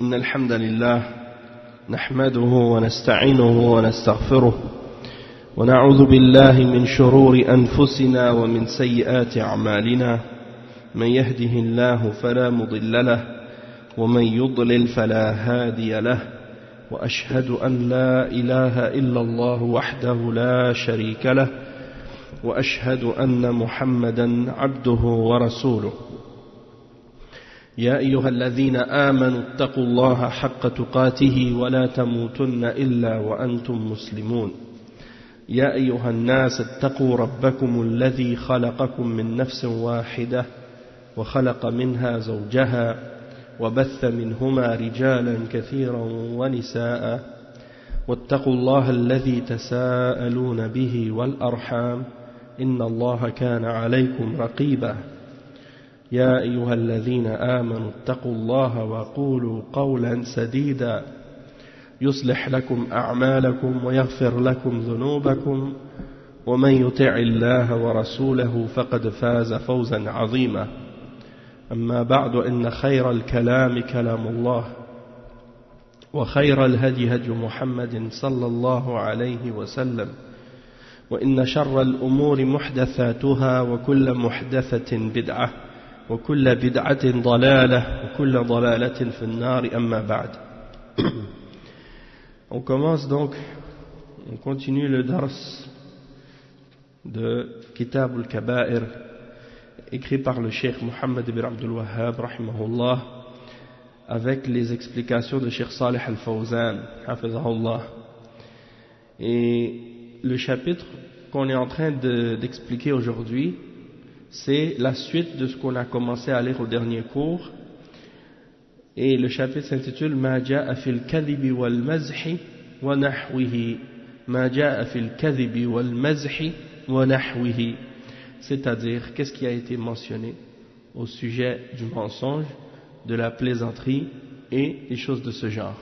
إن الحمد لله نحمده ونستعينه ونستغفره ونعوذ بالله من شرور أنفسنا ومن سيئات أعمالنا من يهده الله فلا مضل له ومن يضلل فلا هادي له وأشهد أن لا إله إلا الله وحده لا شريك له وأشهد أن محمدا عبده ورسوله يا أيها الذين آمنوا اتقوا الله حق تقاته ولا تموتن إلا وأنتم مسلمون يا أيها الناس اتقوا ربكم الذي خلقكم من نفس واحدة وخلق منها زوجها وبث منهما رجالا كثيرا ونساء واتقوا الله الذي تساءلون به والأرحام إن الله كان عليكم رقيبا يا أيها الذين آمنوا اتقوا الله وقولوا قولا سديدا يصلح لكم أعمالكم ويغفر لكم ذنوبكم ومن يطع الله ورسوله فقد فاز فوزا عظيما أما بعد إن خير الكلام كلام الله وخير الهدي هدي محمد صلى الله عليه وسلم وإن شر الأمور محدثاتها وكل محدثة بدعة وكل بدعة ضلالة وكل ضلالة في النار أما بعد. On commence donc, on continue le dars de Kitab al-Kaba'ir écrit par le Cheikh Mohammed ibn Abdul Wahhab rahimahullah avec les explications de Cheikh Salih al-Fawzan hafizahullah. Et le chapitre qu'on est en train d'expliquer aujourd'hui, c'est la suite de ce qu'on a commencé à lire au dernier cours. Et le chapitre s'intitule Ma ja'a fil kadhibi wal mazhi wa nahwihi. Ma ja'a fil kadhibi wal mazhi wa nahwihi. C'est-à-dire, qu'est-ce qui a été mentionné au sujet du mensonge, de la plaisanterie et des choses de ce genre.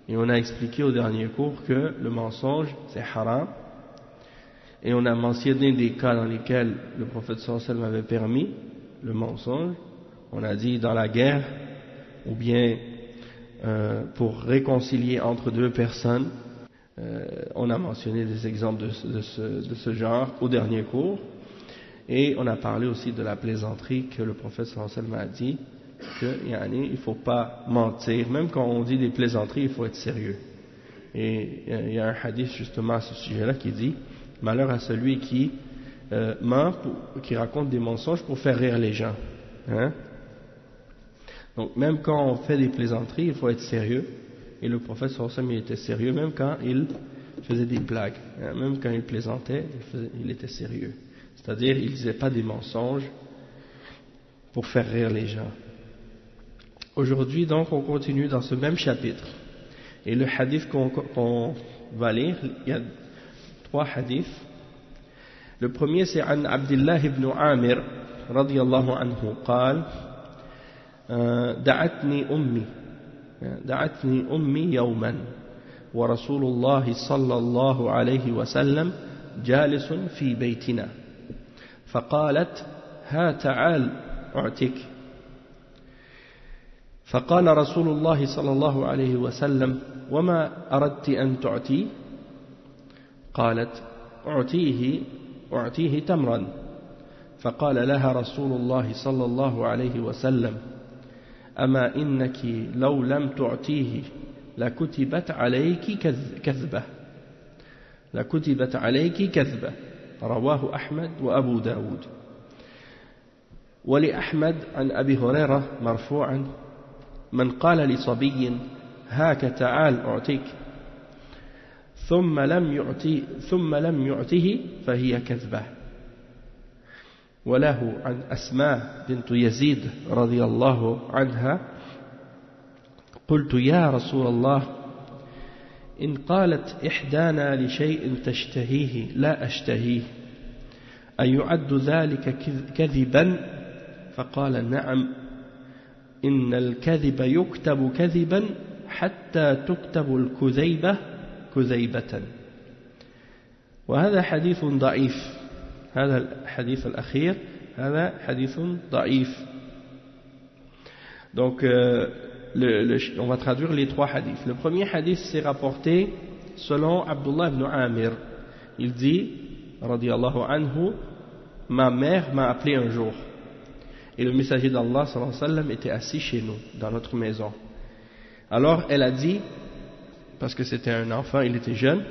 Et on a expliqué au dernier cours que le mensonge, c'est haram. Et on a mentionné des cas dans lesquels le prophète sallallahu alayhi wa sallam avait permis le mensonge. On a dit dans la guerre, ou bien pour réconcilier entre deux personnes. On a mentionné des exemples de ce genre au dernier cours. Et on a parlé aussi de la plaisanterie que le prophète sallallahu alayhi wa sallam a dit qu'il ne faut pas mentir. Même quand on dit des plaisanteries, il faut être sérieux. Et il y a un hadith justement à ce sujet-là qui dit malheur à celui qui ment, qui raconte des mensonges pour faire rire les gens. Hein? Donc même quand on fait des plaisanteries, il faut être sérieux. Et le prophète sallallahu alayhi wa sallam, il était sérieux même quand il faisait des blagues. Hein? Même quand il plaisantait, il était sérieux. C'est-à-dire, il ne disait pas des mensonges pour faire rire les gens. Aujourd'hui, donc, on continue dans ce même chapitre. Et le hadith qu'on va lire, il y a 3 hadiths. Le premier, c'est An Abdullah ibn Amir, radiyallahu anhu, قال دعتني أمي يوما ورسول الله صلى الله عليه وسلم جالس في بيتنا فقالت ها تعال أعتك فقال رسول الله صلى الله عليه وسلم وما أردت أن تعتي قالت أعطيه تمرا فقال لها رسول الله صلى الله عليه وسلم أما إنك لو لم تعطيه لكتبت عليك كذبة رواه أحمد وأبو داود ولأحمد عن أبي هريرة مرفوعا من قال لصبي هاك تعال أعطيك ثم لم يعطه فهي كذبة وله عن أسماء بنت يزيد رضي الله عنها قلت يا رسول الله إن قالت إحدانا لشيء تشتهيه لا أشتهيه أيعد ذلك كذبا فقال نعم إن الكذب يكتب كذبا حتى تكتب الكذيبة كذيبة وهذا حديث ضعيف هذا الحديث الأخير هذا حديث ضعيف. Donc on va traduire les trois hadiths. Le premier hadith c'est rapporté selon Abdullah ibn Amir. Il dit, radiyallahu anhu, ma mère m'a appelé un jour. Et le messager d'Allah sallallahu alayhi wa sallam était assis chez nous, dans notre maison. Alors elle a dit, parce que c'était un enfant, il était jeune,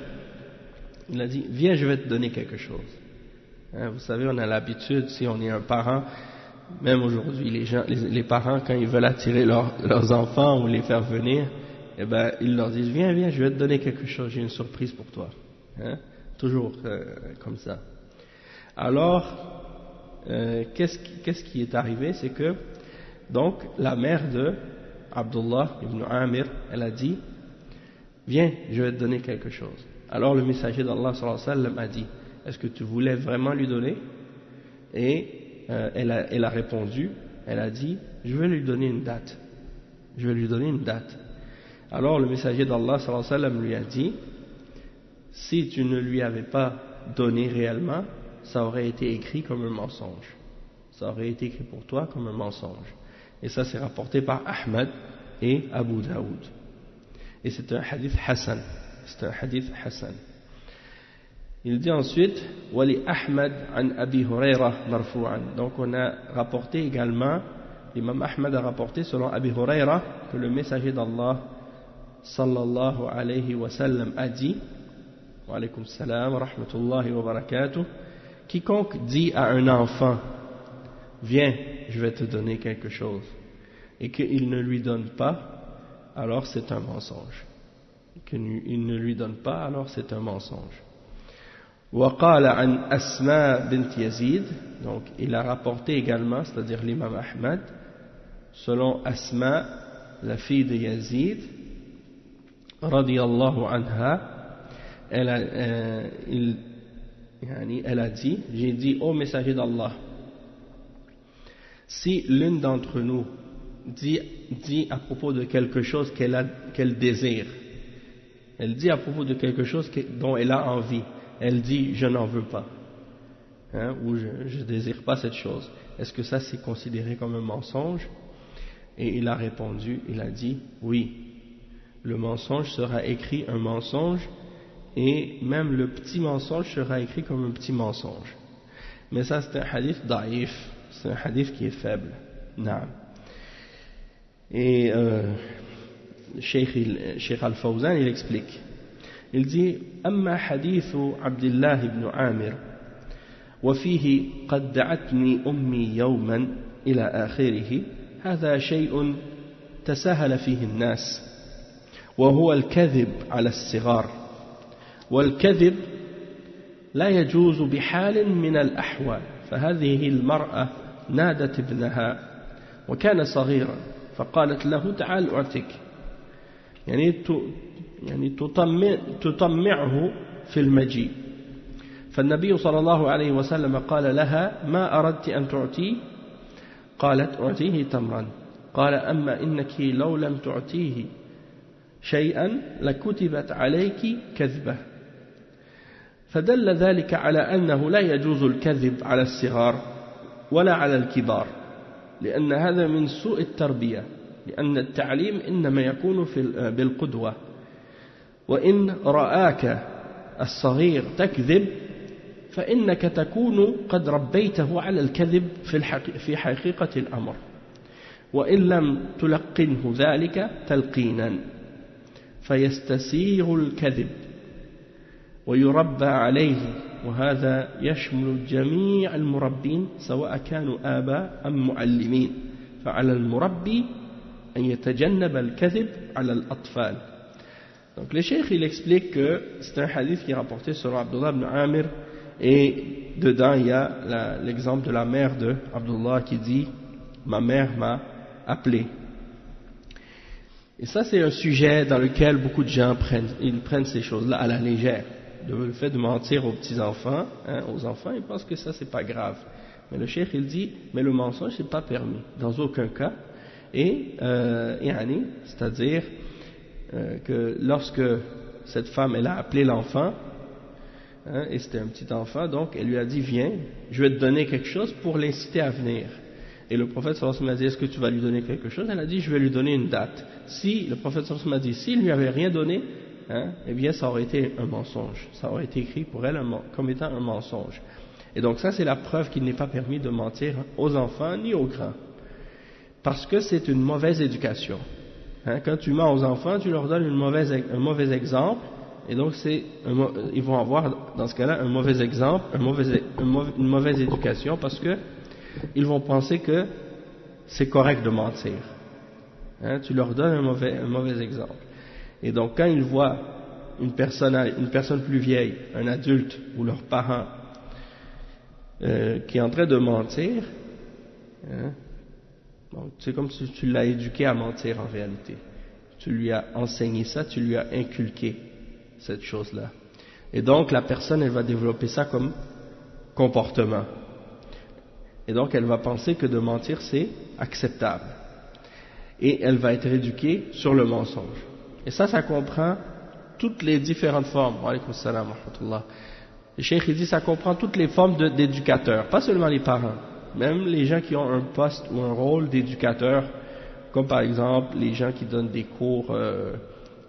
il a dit, viens, je vais te donner quelque chose. Hein, vous savez, on a l'habitude, si on est un parent, même aujourd'hui, les parents, quand ils veulent attirer leurs enfants ou les faire venir, eh ben, ils leur disent, viens, je vais te donner quelque chose, j'ai une surprise pour toi. Hein, toujours comme ça. Alors, qu'est-ce qui est arrivé? C'est que, donc, la mère de Abdullah ibn Amir, elle a dit, viens, je vais te donner quelque chose. Alors le messager d'Allah sallallahu alayhi wa sallam a dit, est-ce que tu voulais vraiment lui donner? Et elle a répondu, elle a dit, je vais lui donner une date. Je vais lui donner une date. Alors le messager d'Allah sallallahu alayhi wa sallam lui a dit, si tu ne lui avais pas donné réellement, ça aurait été écrit comme un mensonge. Ça aurait été écrit pour toi comme un mensonge. Et ça c'est rapporté par Ahmad et Abu Daoud. Et c'est un hadith Hassan. C'est un hadith Hassan. Il dit ensuite, Wali Ahmad an Abi Huraira marfu'an. Donc on a rapporté également, l'imam Ahmad a rapporté selon Abi Huraira que le messager d'Allah sallallahu alayhi wa sallam a dit, wa alaykum salam wa rahmatullahi wa barakatuh, quiconque dit à un enfant, viens, je vais te donner quelque chose, et qu'il ne lui donne pas, alors c'est un mensonge. Qu'il ne lui donne pas, alors c'est un mensonge. وقال عن أسماء بنت يزيد, donc il a rapporté également, c'est-à-dire l'imam Ahmad, selon Asma, la fille de Yazid, radiyallahu anha, elle a dit, j'ai dit au messager d'Allah, si l'une d'entre nous dit à propos de quelque chose qu'elle désire, elle dit à propos de quelque chose dont elle a envie, elle dit je n'en veux pas, hein, ou je désire pas cette chose, est-ce que ça c'est considéré comme un mensonge? Et il a répondu, il a dit oui, le mensonge sera écrit un mensonge, et même le petit mensonge sera écrit comme un petit mensonge. Mais ça c'est un hadith daïf, c'est un hadith qui est faible. Naam. Et Cheikh Al-Fawzan il explique, il dit أما حديث عبد الله بن عامر وفيه قد دعتني أمي يوما إلى آخره هذا شيء تساهل فيه الناس وهو الكذب على الصغار والكذب لا يجوز بحال من الأحوال فهذه المرأة نادت ابنها وكان صغيرا فقالت له تعال أعطيك يعني تطمعه في المجيء فالنبي صلى الله عليه وسلم قال لها ما أردت أن تعطيه قالت أعطيه تمرا قال أما إنك لو لم تعطيه شيئا لكتبت عليك كذبة فدل ذلك على أنه لا يجوز الكذب على الصغار ولا على الكبار لأن هذا من سوء التربية لأن التعليم إنما يكون بالقدوة وإن رآك الصغير تكذب فإنك تكون قد ربيته على الكذب في حقيقة الأمر وإن لم تلقنه ذلك تلقينا فيستسيغ الكذب ويربى عليه وهذا يشمل جميع المربين سواء كانوا آباء أم معلمين فعلى المربي أن يتجنب الكذب على الأطفال. Donc le cheikh il explique que c'est un hadith qui est rapporté sur Abdullah ibn Amir et dedans il y a l'exemple de la mère de Abdullah qui dit ma mère m'a appelé. Et ça c'est un sujet dans lequel beaucoup de gens prennent ces choses-là à la légère. Le fait de mentir aux petits-enfants, aux enfants, ils pensent que ça c'est pas grave. Mais le cheikh il dit, mais le mensonge c'est pas permis, dans aucun cas. Et c'est-à-dire que lorsque cette femme elle a appelé l'enfant, et c'était un petit enfant, donc elle lui a dit viens, je vais te donner quelque chose pour l'inciter à venir. Et le prophète sallallahu alayhi wa sallam a dit, est-ce que tu vas lui donner quelque chose? Elle a dit, je vais lui donner une date. Si le prophète sallallahu alayhi wa sallam a dit, s'il lui avait rien donné, eh bien ça aurait été un mensonge. Ça aurait été écrit pour elle comme étant un mensonge. Et donc ça c'est la preuve qu'il n'est pas permis de mentir aux enfants ni aux grands. Parce que c'est une mauvaise éducation. Quand tu mens aux enfants, tu leur donnes un mauvais exemple, et donc ils vont avoir dans ce cas-là un mauvais exemple, une mauvaise éducation, parce que ils vont penser que c'est correct de mentir. Tu leur donnes un mauvais exemple. Et donc quand ils voient une personne plus vieille, un adulte ou leurs parents qui est en train de mentir, donc c'est comme si tu l'as éduqué à mentir en réalité. Tu lui as enseigné ça, tu lui as inculqué cette chose-là. Et donc la personne, elle va développer ça comme comportement. Et donc elle va penser que de mentir c'est acceptable. Et elle va être éduquée sur le mensonge. Et ça comprend toutes les différentes formes. Wa alaykoum salam wa rahmatullah. Le cheikh dit ça comprend toutes les formes d'éducateurs, pas seulement les parents. Même les gens qui ont un poste ou un rôle d'éducateur, comme par exemple les gens qui donnent des cours,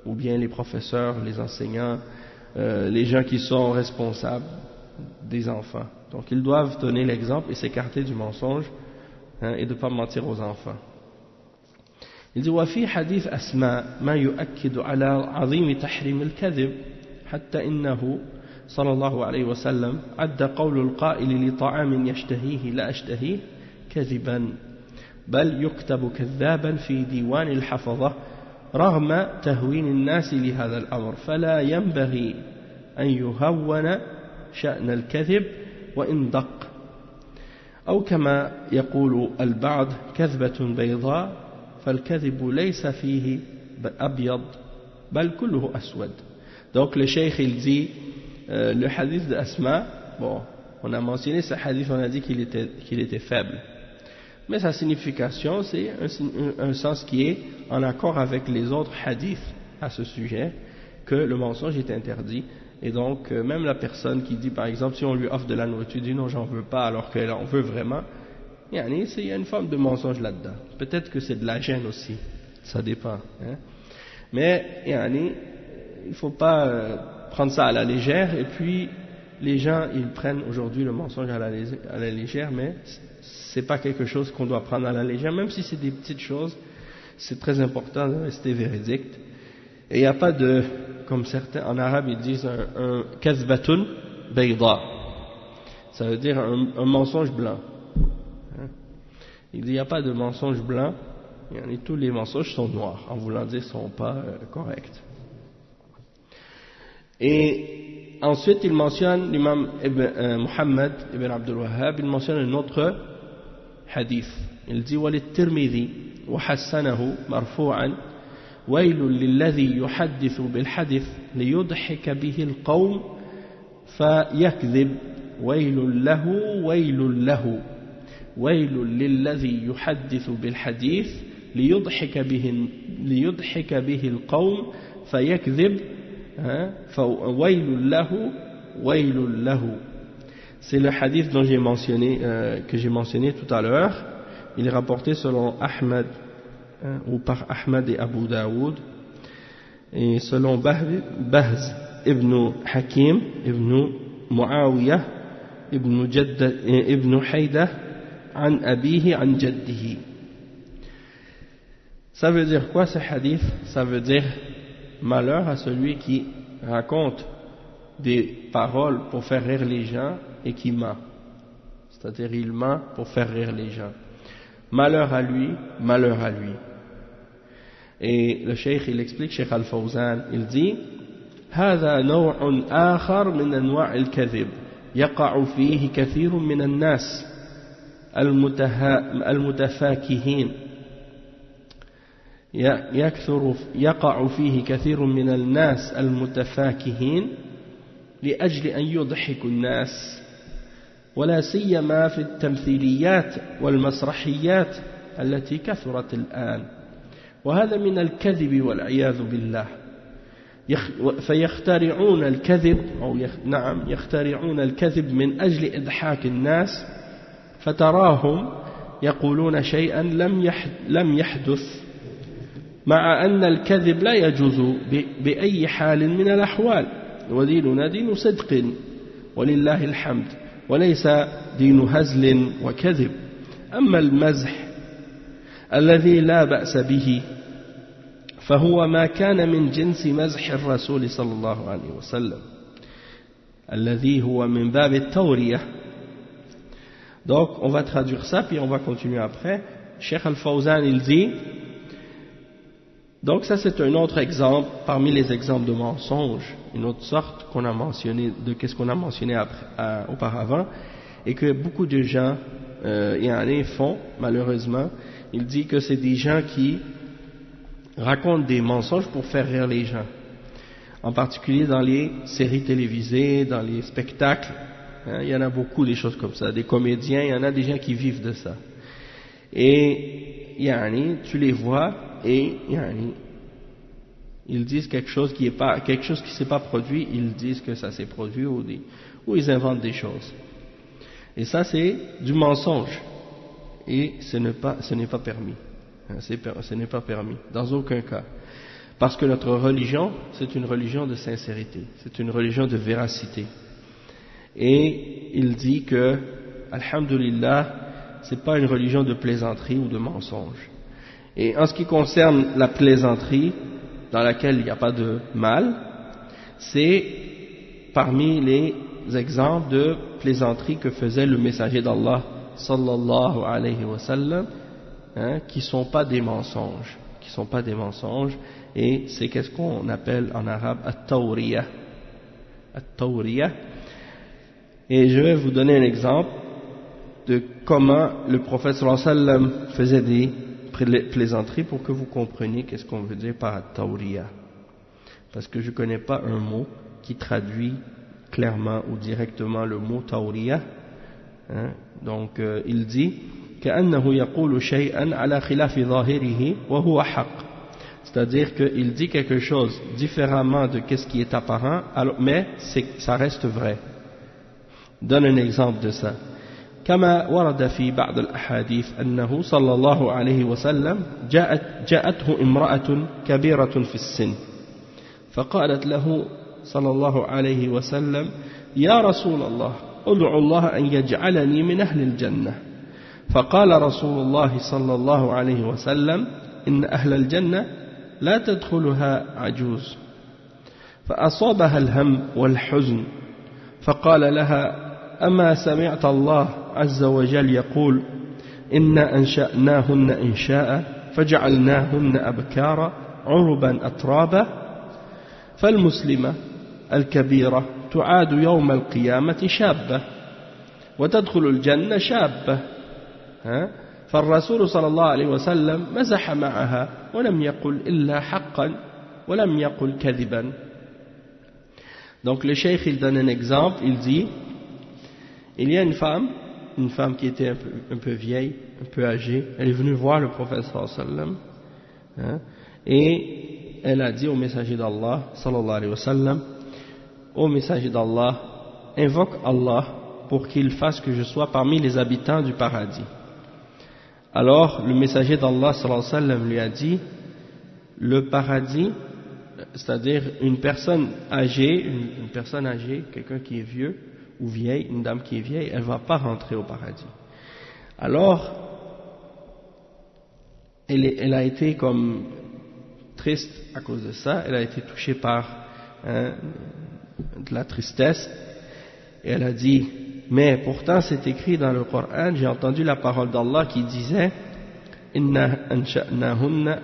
ou bien les professeurs, les enseignants, les gens qui sont responsables des enfants. Donc ils doivent donner l'exemple et s'écarter du mensonge et de ne pas mentir aux enfants. Il dit وفي حديث أسماء ما يؤكد على عظيم تحريم الكذب حتى إنه صلى الله عليه وسلم عد قول القائل لطعام يشتهيه لا أشتهيه كذبا بل يكتب كذابا في ديوان الحفظة رغم تهوين الناس لهذا الأمر فلا ينبغي أن يهون شأن الكذب وإن دق أو كما يقول البعض كذبة بيضاء فالكذب ليس فيه أبيض بل كله أسود. Donc le cheikh il dit le hadith d'Asma, bon, on a mentionné ce hadith, on a dit qu'il était faible. Mais sa signification, c'est un sens qui est en accord avec les autres hadiths à ce sujet, que le mensonge est interdit. Et donc, même la personne qui dit, par exemple, si on lui offre de la nourriture, dit non, j'en veux pas, alors qu'elle en veut vraiment, il y a une forme de mensonge là-dedans. Peut-être que c'est de la gêne aussi, ça dépend. Mais, il ne faut pas prendre ça à la légère, et puis les gens ils prennent aujourd'hui le mensonge à la légère, mais c'est pas quelque chose qu'on doit prendre à la légère, même si c'est des petites choses, c'est très important de rester véridique. Et il n'y a pas de, comme certains en arabe ils disent un kazbatun bayda, ça veut dire un mensonge blanc. Il dit il n'y a pas de mensonge blanc, tous les mensonges sont noirs, en voulant dire sont pas corrects. Et ensuite il mentionne l'imam Muhammad ibn Abdul Wahhab, il mentionne un autre hadith. Il dit وَلِلتِّرْمِذِي وَحَسَّنَهُ مَرْفُوعًا وَيْلٌ لِلَّذِي يُحَدِّثُ بِالْحَدِثِ لِيُضْحِكَ بِهِ الْقَوْمِ فَيَكْذِبْ وَيْلٌ لَهُ وَيْلٌ لَهُ وَيْلٌ لِلَّذِي يُحَدِّثُ بِالْحَدِيثِ لِيُضْحِكَ بِهِ الْقَوْمِ فَيَكْذِبْ وَيْلٌ لَهُ وَيْلٌ لَهُ. C'est le hadith dont que j'ai mentionné tout à l'heure. Il est rapporté selon Ahmad ou par Ahmad et Abu Daoud, et selon Bahz ibn Hakim ibn Muawiyah ibn Haydah an abihi an jaddihi. Ça veut dire quoi ce hadith? Ça veut dire malheur à celui qui raconte des paroles pour faire rire les gens et qui ment. C'est-à-dire il ment pour faire rire les gens. Malheur à lui, malheur à lui. Et le cheikh il explique, Cheikh Al-Fawzan, il dit هذا نوع آخر من أنواع الكذب يقع فيه كثير من الناس المتفاكهين يقع فيه كثير من الناس المتفاكهين لأجل أن يضحكوا الناس ولا سيما في التمثيليات والمسرحيات التي كثرت الآن وهذا من الكذب والعياذ بالله فيخترعون الكذب يخترعون الكذب من أجل إضحاك الناس فتراهم يقولون شيئا لم يحدث مع أن الكذب لا يجوز بأي حال من الأحوال وديننا دين صدق ولله الحمد وليس دين هزل وكذب أما المزح الذي لا بأس به فهو ما كان من جنس مزح الرسول صلى الله عليه وسلم الذي هو من باب التورية. Donc on va traduire ça puis on va continuer après. Cheikh Al-Fawzan il dit, donc ça c'est un autre exemple parmi les exemples de mensonges, une autre sorte qu'on a mentionné, de qu'est-ce qu'on a mentionné auparavant, et que beaucoup de gens font malheureusement. Il dit que c'est des gens qui racontent des mensonges pour faire rire les gens, en particulier dans les séries télévisées, dans les spectacles. Il y en a beaucoup des choses comme ça, des comédiens, il y en a des gens qui vivent de ça. Et tu les vois et ils disent quelque chose qui s'est pas produit, ils disent que ça s'est produit ou ils inventent des choses. Et ça c'est du mensonge et ce n'est pas permis. Ce n'est pas permis dans aucun cas. Parce que notre religion, c'est une religion de sincérité, c'est une religion de véracité. Et il dit que, alhamdulillah, c'est pas une religion de plaisanterie ou de mensonge. Et en ce qui concerne la plaisanterie, dans laquelle il n'y a pas de mal, c'est parmi les exemples de plaisanterie que faisait le messager d'Allah, sallallahu alayhi wa sallam, qui sont pas des mensonges, et c'est qu'est-ce qu'on appelle en arabe at-tawriya. At-tawriya. Et je vais vous donner un exemple de comment le prophète sallallahu alayhi wa sallam faisait des plaisanteries pour que vous compreniez qu'est-ce qu'on veut dire par at-tawriya. Parce que je ne connais pas un mot qui traduit clairement ou directement le mot tawriya. Donc il dit كأنه يقول شيئا على خلاف ظاهره وهو حق, c'est-à-dire qu'il dit quelque chose différemment de ce qui est apparent, mais ça reste vrai. Donne un exemple de ça. كما ورد في بعض الأحاديث أنه صلى الله عليه وسلم جاءته امرأة كبيرة في السن فقالت له صلى الله عليه وسلم يا رسول الله ادعو الله أن يجعلني من أهل الجنة فقال رسول الله صلى الله عليه وسلم إن أهل الجنة لا تدخلها عجوز فأصابها الهم والحزن فقال لها أما سمعت الله عز وجل يقول إنا أنشأناهن إنشاء فجعلناهن أبكارا عربا أترابا فالمسلمة الكبيرة تعاد يوم القيامة شابة وتدخل الجنة شابة فالرسول صلى الله عليه وسلم مزح معها ولم يقل إلا حقا ولم يقل كذبا. Donc le cheikh il donne un exemple, il dit il y a une femme qui était un peu vieille, un peu âgée, elle est venue voir le prophète sallallahu alayhi wa sallam et elle a dit au messager d'Allah sallallahu alayhi wa sallam, ô messager d'Allah, invoque Allah pour qu'il fasse que je sois parmi les habitants du paradis. Alors le messager d'Allah sallallahu alayhi wa sallam lui a dit, le paradis, c'est-à-dire une personne âgée, quelqu'un qui est vieux ou vieille, une dame qui est vieille, elle ne va pas rentrer au paradis. Alors elle a été comme triste à cause de ça, elle a été touchée par de la tristesse et elle a dit, mais pourtant c'est écrit dans le Coran, j'ai entendu la parole d'Allah qui disait inna ansha'nahunna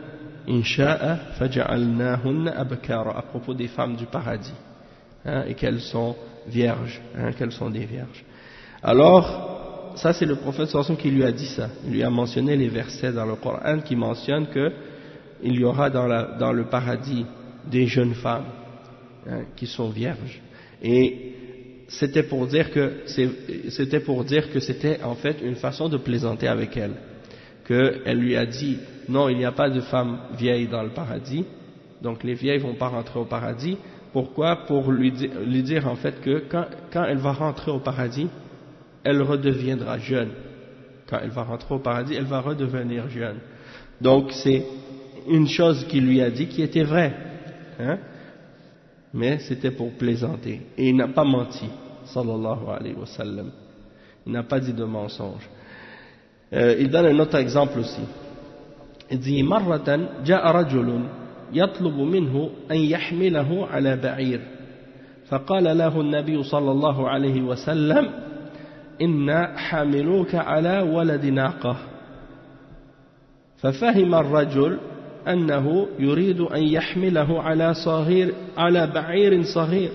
insha'a faja'alnahunna abkara, à propos des femmes du paradis, et qu'elles sont vierges, qu'elles sont des vierges. Alors ça c'est le prophète sallallahu alayhi wa sallam qui lui a dit ça, il lui a mentionné les versets dans le Coran qui mentionnent que il y aura dans le paradis des jeunes femmes qui sont vierges, et c'était pour dire que c'était en fait une façon de plaisanter avec elle, qu'elle lui a dit non, il n'y a pas de femmes vieilles dans le paradis, donc les vieilles vont pas rentrer au paradis. Pourquoi? Pour lui dire en fait que quand elle va rentrer au paradis, elle redeviendra jeune, quand elle va rentrer au paradis, elle va redevenir jeune. Donc c'est une chose qu'il lui a dit qui était vraie, hein, mais c'était pour plaisanter. Et il n'a pas menti, sallallahu alayhi wa sallam. Il n'a pas dit de mensonge. Il donne un autre exemple aussi. Il dit مرة جاء رجل يطلب منه أن يحمله على بعير فقال له النبي صلى الله عليه وسلم إن حاملوك على ولد ناقة ففهم الرجل أنه يريد أن يحمله على بعير صغير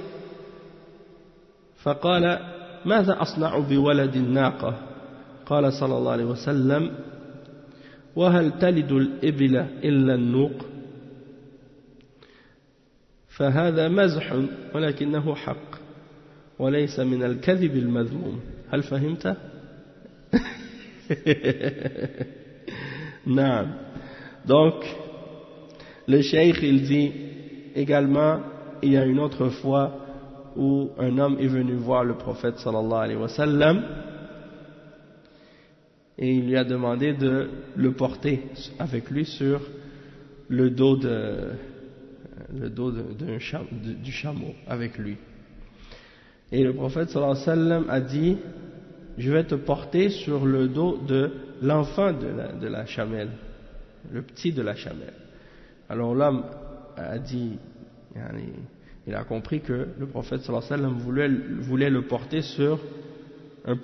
فقال ماذا أصنع بولد الناقة قال صلى الله عليه وسلم وهل تلد الإبل إلا النوق فهذا مزح ولكنه حق وليس من الكذب المذموم هل فهمت؟ نعم. Donc le cheikh il dit également il y a une autre fois où un homme est venu voir le prophète sallallahu alayhi wa sallam et il lui a demandé de le porter avec lui sur le dos du chameau avec lui. Et le prophète sallallahu alayhi wa sallam a dit je vais te porter sur le dos de l'enfant de la chamelle, le petit de la chamelle. Alors l'homme a dit, il a compris que le prophète sallallahu alayhi wa sallam voulait le porter sur un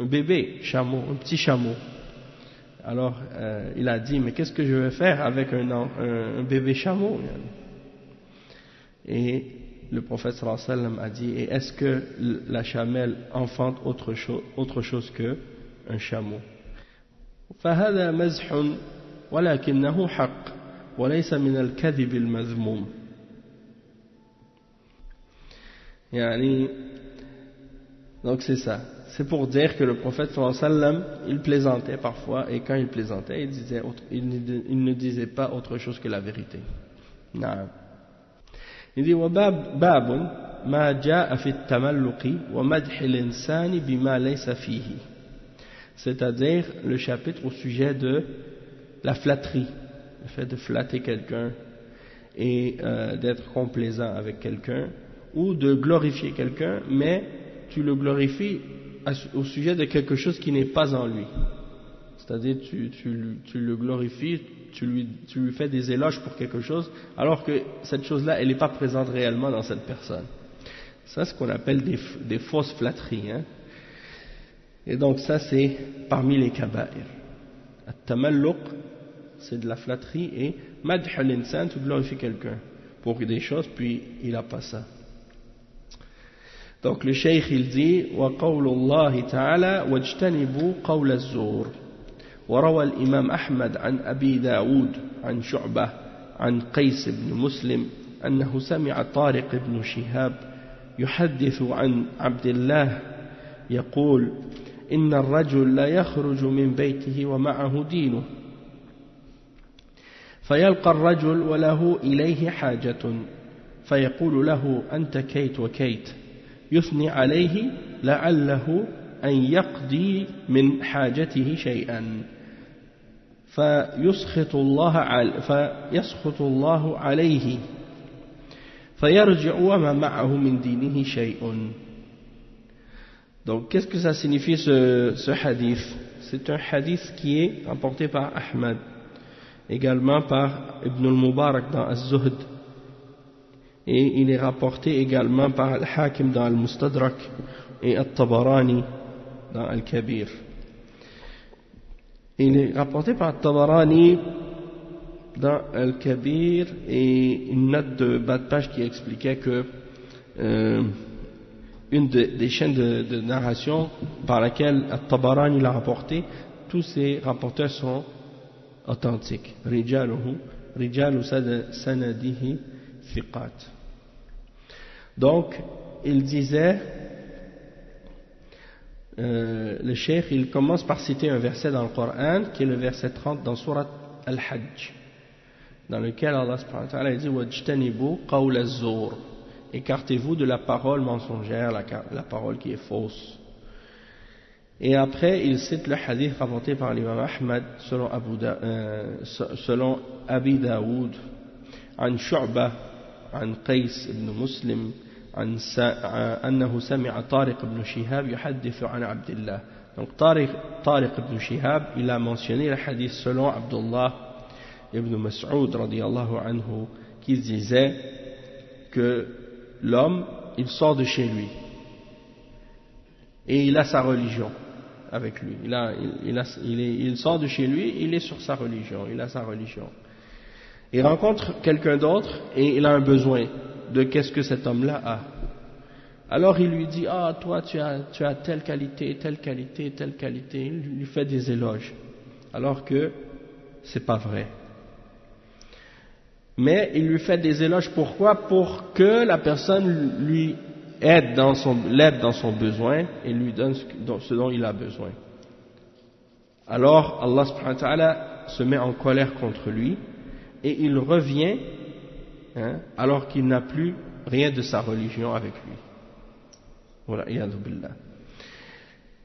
bébé chameau, un petit chameau. Alors il a dit mais qu'est-ce que je vais faire avec un bébé chameau? Et le prophète sallallahu alayhi wa sallam a dit et est-ce que la chamelle enfante autre chose que un chameau? فهذا مزح ولكنه حق وليس من الكذب المذموم. Donc c'est ça, c'est pour dire que le prophète sallallahu alayhi wa sallam il plaisantait parfois et quand il plaisantait il ne disait pas autre chose que la vérité. نعم. Il dit باب ما جاء في التملق ومدح الإنسان بما ليس فيه, c'est-à-dire le chapitre au sujet de la flatterie, le fait de flatter quelqu'un et d'être complaisant avec quelqu'un ou de glorifier quelqu'un mais tu le glorifies au sujet de quelque chose qui n'est pas en lui, c'est-à-dire tu le glorifies, tu lui fais des éloges pour quelque chose alors que cette chose-là elle n'est pas présente réellement dans cette personne. Ça c'est ce qu'on appelle des fausses flatteries, hein? Et donc ça c'est parmi les kaba'ir. At-tamalluq c'est de la flatterie et madh al-insan tu glorifies quelqu'un pour des choses puis il n'a pas ça. Donc le cheikh il dit wa qawlullahi ta'ala wajtanibu qawla az-zur. وروى الإمام أحمد عن أبي داود عن شعبة عن قيس بن مسلم أنه سمع طارق بن شهاب يحدث عن عبد الله يقول إن الرجل لا يخرج من بيته ومعه دينه فيلقى الرجل وله إليه حاجة فيقول له أنت كيت وكيت يثني عليه لعله أن يقضي من حاجته شيئا فيسخط الله عليه فيرجع وما معه من دينه شيء. Donc qu'est-ce que ça signifie ce hadith? C'est un hadith qui est rapporté par Ahmad, également par Ibn al-Mubarak dans Az-Zuhd, et il est rapporté également par Al-Hakim dans Al-Mustadrak et At-Tabarani dans Al-Kabir. Il est rapporté par At-Tabarani dans Al-Kabir et une note de bas de page qui expliquait que une des chaînes de narration par laquelle At-Tabarani l'a rapporté, tous ces rapporteurs sont authentiques. Rijalu sanadihi thiqat. Donc, il disait, le cheikh, il commence par citer un verset dans le Coran, qui est le verset 30 dans Surat Al-Hajj, dans lequel Allah subhanahu wa ta'ala dit wajtanibu qawl az-zur, écartez-vous de la parole mensongère, la parole qui est fausse. Et après, il cite le hadith rapporté par l'imam Ahmad selon Abi Daoud, عن شعبة عن قيس بن مسلم أنه سمع طارق بن شهاب يحدث عن عبد الله. Donc Tariq ibn Shihab, il a mentionné le hadith selon Abdullah ibn Mas'ud radiyallahu anhu, qui disait que l'homme, il sort de chez lui et il a sa religion avec lui. Il sort de chez lui, il est sur sa religion, il a sa religion. Il rencontre quelqu'un d'autre et il a un besoin de qu'est-ce que cet homme-là a. Alors il lui dit, ah toi tu as telle qualité, telle qualité, telle qualité, il lui fait des éloges, alors que c'est pas vrai. Mais il lui fait des éloges, pourquoi? Pour que la personne lui l'aide dans son besoin et lui donne ce dont il a besoin. Alors Allah subhanahu wa ta'ala se met en colère contre lui et il revient alors qu'il n'a plus rien de sa religion avec lui.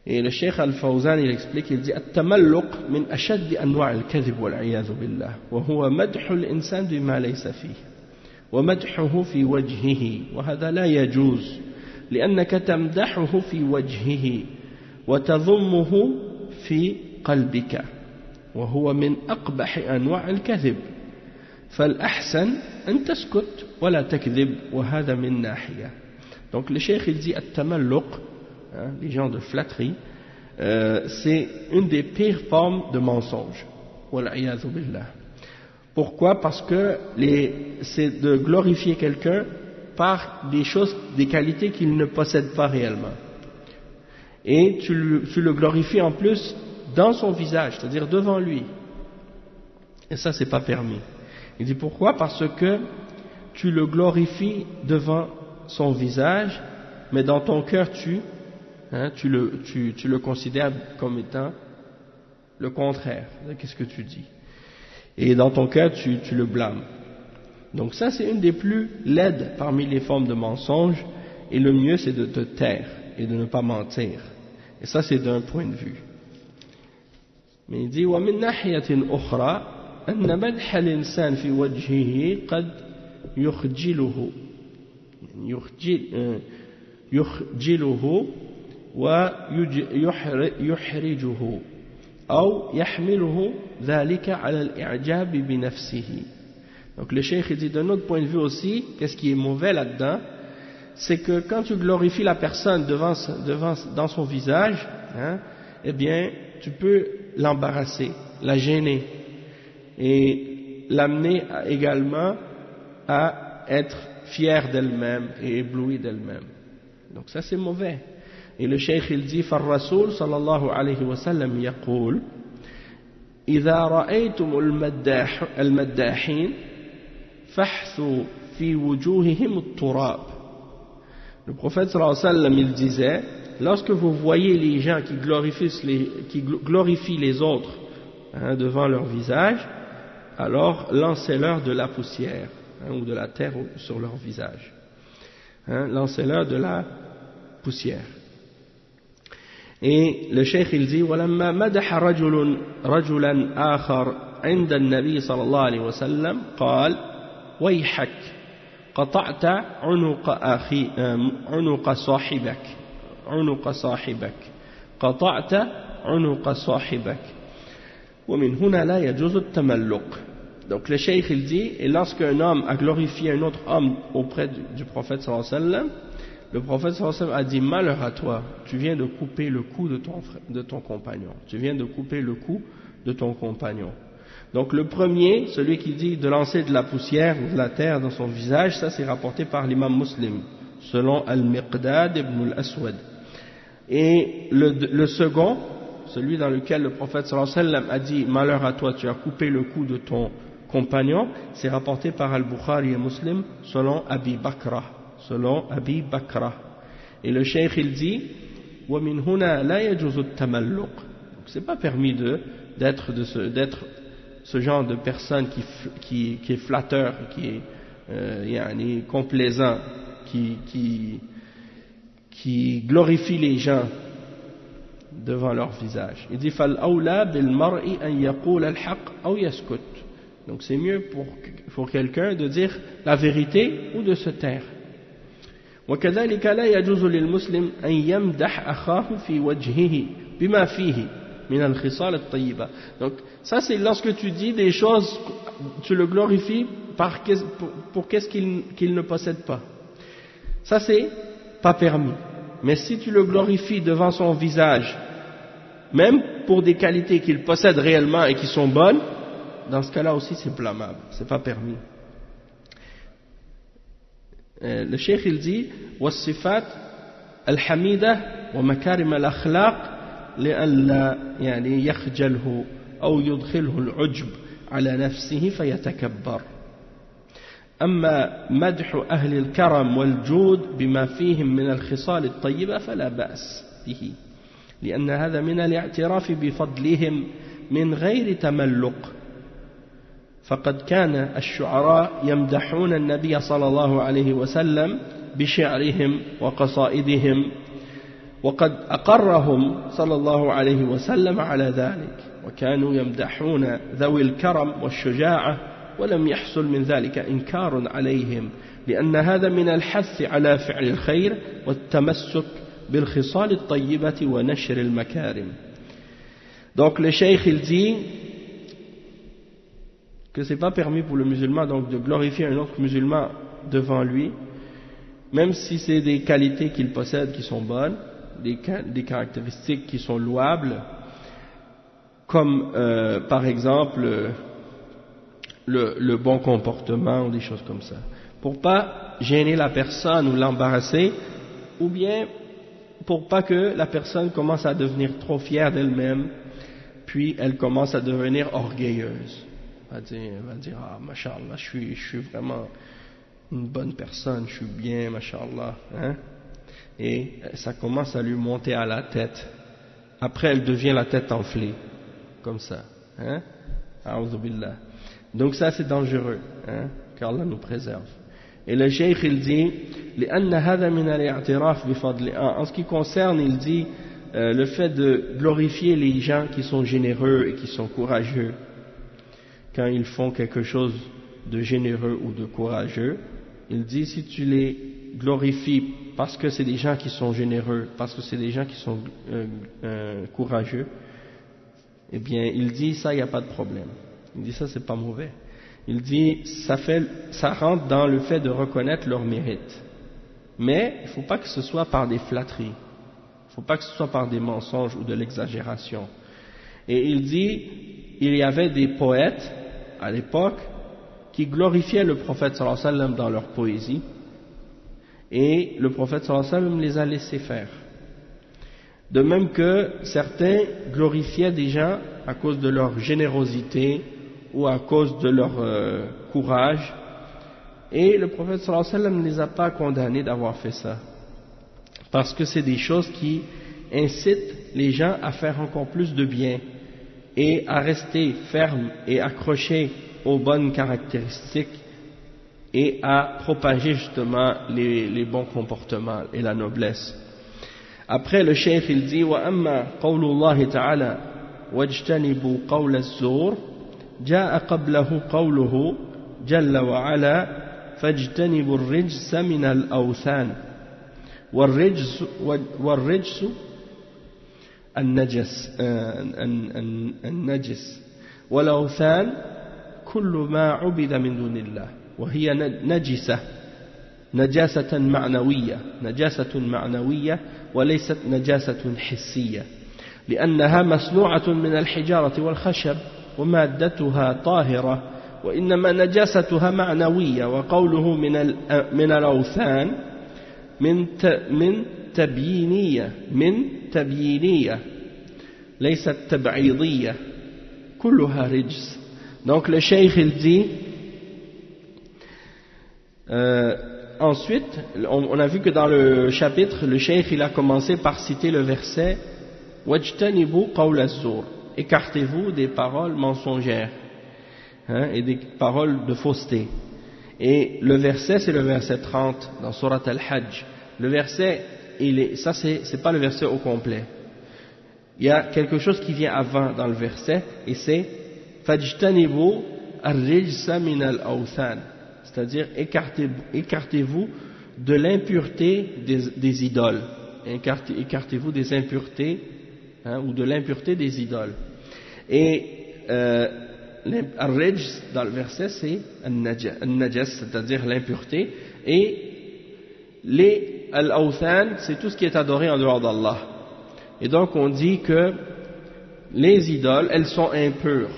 Et le Cheikh Al-Fawzan il explique, il dit التملق من أشد أنواع الكذب والعياذ بالله وهو مدح الإنسان بما ليس فيه ومدحه في وجهه وهذا لا يجوز لأنك تمدحه في وجهه وتضمه في قلبك وهو من أقبح أنواع الكذب فالأحسن أن تسكت ولا تكذب وهذا من ناحية. Donc le cheikh il dit at-tamalluq, les gens de flatterie, c'est une des pires formes de mensonge. Wal-iyadhu billah. Pourquoi? Parce que c'est de glorifier quelqu'un par des choses, des qualités qu'il ne possède pas réellement. Et tu le glorifies en plus dans son visage, c'est-à-dire devant lui. Et ça, c'est pas permis. Il dit pourquoi? Parce que tu le glorifies devant son visage, mais dans ton cœur tu le considères comme étant le contraire de ce que tu dis. Et dans ton cœur tu le blâmes. Donc ça c'est une des plus laides parmi les formes de mensonge, et le mieux c'est de te taire et de ne pas mentir. Et ça c'est d'un point de vue. Mais il dit وَمِن نَاحِيَةٍ أُخْرَى أَنَّ مَدْحَ الْإِنسَانِ فِي وَجْهِهِ قَدْ يُخْجِلُهُ ويحرجه أو يحمله ذلك على الإعجاب بنفسه. Donc le cheikh dit d'un autre point de vue aussi, qu'est-ce qui est mauvais là-dedans, c'est que quand tu glorifies la personne dans son visage, eh bien tu peux l'embarrasser, la gêner et l'amener également à être fière d'elle-même et éblouie d'elle-même. Donc ça c'est mauvais. Et le cheikh il dit فالرسول صلى الله عليه وسلم يقول إذا رأيتم المداحين فاحثوا في وجوههم التراب. Le prophète صلى الله عليه وسلم il disait, lorsque vous voyez les gens qui glorifient les autres devant leur visage, alors lancez-leur de la poussière ou de la terre sur leur visage. Lancez-leur de la poussière. Et le cheikh il dit ولما مدح رجلا آخر عند النبي صلى الله عليه وسلم قال ويحك قطعت عنق صاحبك قطعت عنق صاحبك ومن هنا لا يجوز التملق. Donc le cheikh il dit, et lorsqu'un homme a glorifié un autre homme auprès du prophète sallallahu alayhi wa sallam, le prophète sallallahu alayhi wa sallam a dit malheur à toi, tu viens de couper le cou de ton compagnon, tu viens de couper le cou de ton compagnon. Donc le premier, celui qui dit de lancer de la poussière ou de la terre dans son visage, ça c'est rapporté par l'imam Muslim selon Al-Miqdad ibn al-Aswad. Et le second, celui dans lequel le prophète sallallahu alayhi wa sallam a dit malheur à toi, tu as coupé le cou de ton compagnon, c'est rapporté par Al-Bukhari et Muslim selon Abi Bakra. Et le cheikh il dit وَمِنْ هُنَا لَا يَجُوزُ التَّمَلُّقُ. C'est pas permis d'être ce genre de personne qui est flatteur, qui est complaisant, qui glorifie les gens devant leur visage. Il dit فَالْأَوْلَى بِالْمَرْءِ أَنْ يَقُولَ الْحَقَّ أَوْ يَسْكُتْ. Donc c'est mieux pour quelqu'un de dire la vérité ou de se taire. وكذلك لا يجوز للمسلم أن يمدح أخاه في وجهه بما فيه من الخصال الطيبة. Donc ça c'est lorsque tu dis des choses, tu le glorifies pour qu'est-ce qu'il ne possède pas. Ça c'est pas permis. Mais si tu le glorifies devant son visage, même pour des qualités qu'il possède réellement et qui sont bonnes, dans ce cas-là aussi c'est blâmable, c'est pas permis. Le cheikh il dit والصفات الحميدة ومكارم الأخلاق لئلا يعني يخجله أو يدخله العجب على نفسه فيتكبر. أما مدح أهل الكرم والجود بما فيهم من الخصال الطيبة فلا بأس به، لأن هذا من الاعتراف بفضلهم من غير تملق. فقد كان الشعراء يمدحون النبي صلى الله عليه وسلم بشعرهم وقصائدهم، وقد أقرهم صلى الله عليه وسلم على ذلك، وكانوا يمدحون ذوي الكرم والشجاعة ولم يحصل من ذلك إنكار عليهم، لأن هذا من الحث على فعل الخير والتمسك بالخصال الطيبة ونشر المكارم. Donc le cheikh il dit que c'est pas permis pour le musulman donc de glorifier un autre musulman devant lui, même si c'est des qualités qu'il possède qui sont bonnes, des caractéristiques qui sont louables, comme par exemple le bon comportement ou des choses comme ça, pour pas gêner la personne ou l'embarrasser, ou bien pour pas que la personne commence à devenir trop fière d'elle-même, puis elle commence à devenir orgueilleuse. Elle va dire ah mashallah, je suis vraiment une bonne personne, je suis bien mashallah, hein? Et ça commence à lui monter à la tête. Après elle devient la tête enflée, comme ça, hein? A'udhu billah. Donc ça c'est dangereux, hein? Qu'Allah nous préserve. Et le cheikh il dit لأن هذا من الاعتراف بفضل. En ce qui concerne, il dit le fait de glorifier les gens qui sont généreux et qui sont courageux, quand ils font quelque chose de généreux ou de courageux, il dit si tu les glorifies parce que c'est des gens qui sont généreux, parce que c'est des gens qui sont courageux, eh bien il dit ça, il n'y a pas de problème. Il dit ça, c'est pas mauvais. Il dit ça rentre dans le fait de reconnaître leur mérite. Mais il ne faut pas que ce soit par des flatteries, il ne faut pas que ce soit par des mensonges ou de l'exagération. Et il dit il y avait des poètes à l'époque qui glorifiaient le prophète sallallahu alayhi wa sallam dans leur poésie, et le prophète sallallahu alayhi wa sallam les a laissés faire. De même que certains glorifiaient des gens à cause de leur générosité ou à cause de leur courage, et le prophète sallallahu alayhi wa sallam ne les a pas condamnés d'avoir fait ça, parce que c'est des choses qui incitent les gens à faire encore plus de bien et à rester fermes et accrochés aux bonnes caractéristiques et à propager justement les bons comportements et la noblesse. Après le cheikh il dit وَأَمَّا قَوْلُ اللَّهِ تَعَالَى وَاجْتَنِبُوا قَوْلَ الزُّورِ جاء قبله قوله جل وعلا فاجتنبوا الرجس من الأوثان والرجس النجس والأوثان كل ما عبد من دون الله وهي نجاسة معنوية وليست نجاسة حسية لأنها مصنوعة من الحجارة والخشب ومادتها طاهرة وإنما نجاستها معنوية. وقوله من الأوثان من تبيينية ليست تبعيضية كلها رجس. Donc le cheikh il dit ensuite on a vu que dans le chapitre le cheikh il a commencé par citer le verset wajtanibu qawl az-zur, écartez-vous des paroles mensongères, hein, et des paroles de fausseté. Et le verset c'est le verset 30 dans Surat al-Hajj. Le verset ça c'est pas le verset au complet. il y a quelque chose qui vient avant dans le verset, et c'est fajtanibu ar-rijsa min al-awthan, c'est-à-dire écartez-vous de l'impureté des idoles, écartez-vous des impuretés, ou de l'impureté des idoles. Et ar-rijs dans le verset c'est an-najas, c'est-à-dire l'impureté, et les al-awthan c'est tout ce qui est adoré en dehors d'Allah. Et donc on dit que les idoles, elles sont impures,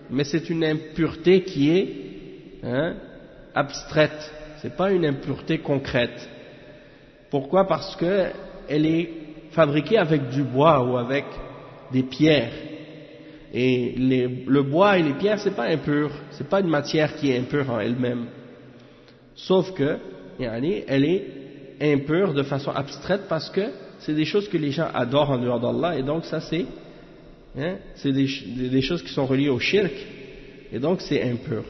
mais c'est une impureté qui est abstraite, c'est pas une impureté concrète. Pourquoi? Parce que elle est fabriquée avec du bois ou avec des pierres. Et le bois et les pierres, c'est pas impur, c'est pas une matière qui est impure en elle-même. Sauf que, elle est impure de façon abstraite parce que c'est des choses que les gens adorent en dehors d'Allah, et donc ça c'est des choses qui sont reliées au shirk, et donc c'est impur.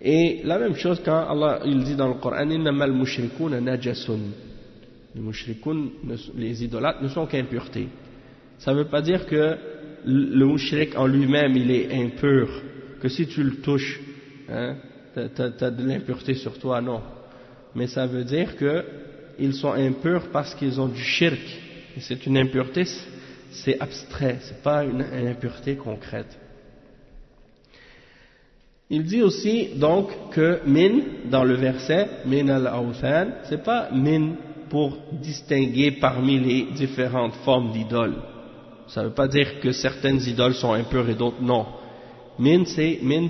Et la même chose quand Allah il dit dans le Coran, innamal mushrikuna najasun, les mushrikoun, les idolâtres ne sont qu'impuretés. Ça ne veut pas dire que le mushrik en lui-même il est impur, que si tu le touches t'as de l'impureté sur toi, non. Mais ça veut dire que ils sont impurs parce qu'ils ont du shirk. Et c'est une impureté, c'est abstrait, c'est pas une impureté concrète. Il dit aussi donc que min dans le verset min al-awthan, c'est pas min pour distinguer parmi les différentes formes d'idoles. Ça veut pas dire que certaines idoles sont impures et d'autres non. Min c'est min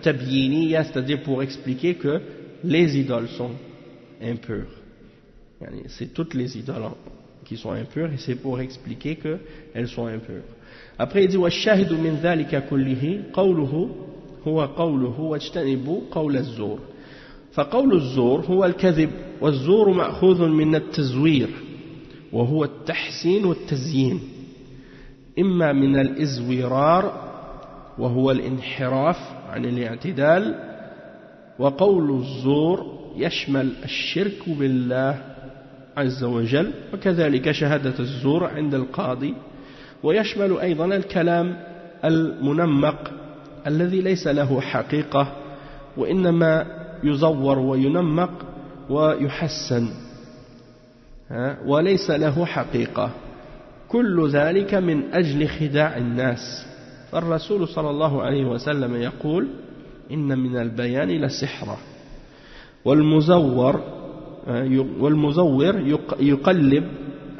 tabyiniya, c'est-à-dire pour expliquer que les idoles sont impures. C'est toutes les idoles qui sont impures, et c'est pour expliquer qu'elles sont impures. Après il dit وَالشَّاهِدُ مِنْ ذَلِكَ كُلِّهِ قَوْلُهُ هو قوله واجتنبوا قول الزور فقول الزور هو الكذب والزور مأخوذ من التزوير وهو التحسين والتزيين إما من الإزويرار وهو الانحراف عن الاعتدال وقول الزور يشمل الشرك بالله عز وجل وكذلك شهادة الزور عند القاضي ويشمل أيضا الكلام المنمق الذي ليس له حقيقة وإنما يزور وينمق ويحسن وليس له حقيقة كل ذلك من أجل خداع الناس فالرسول صلى الله عليه وسلم يقول إن من البيان لسحرة والمزور يقلب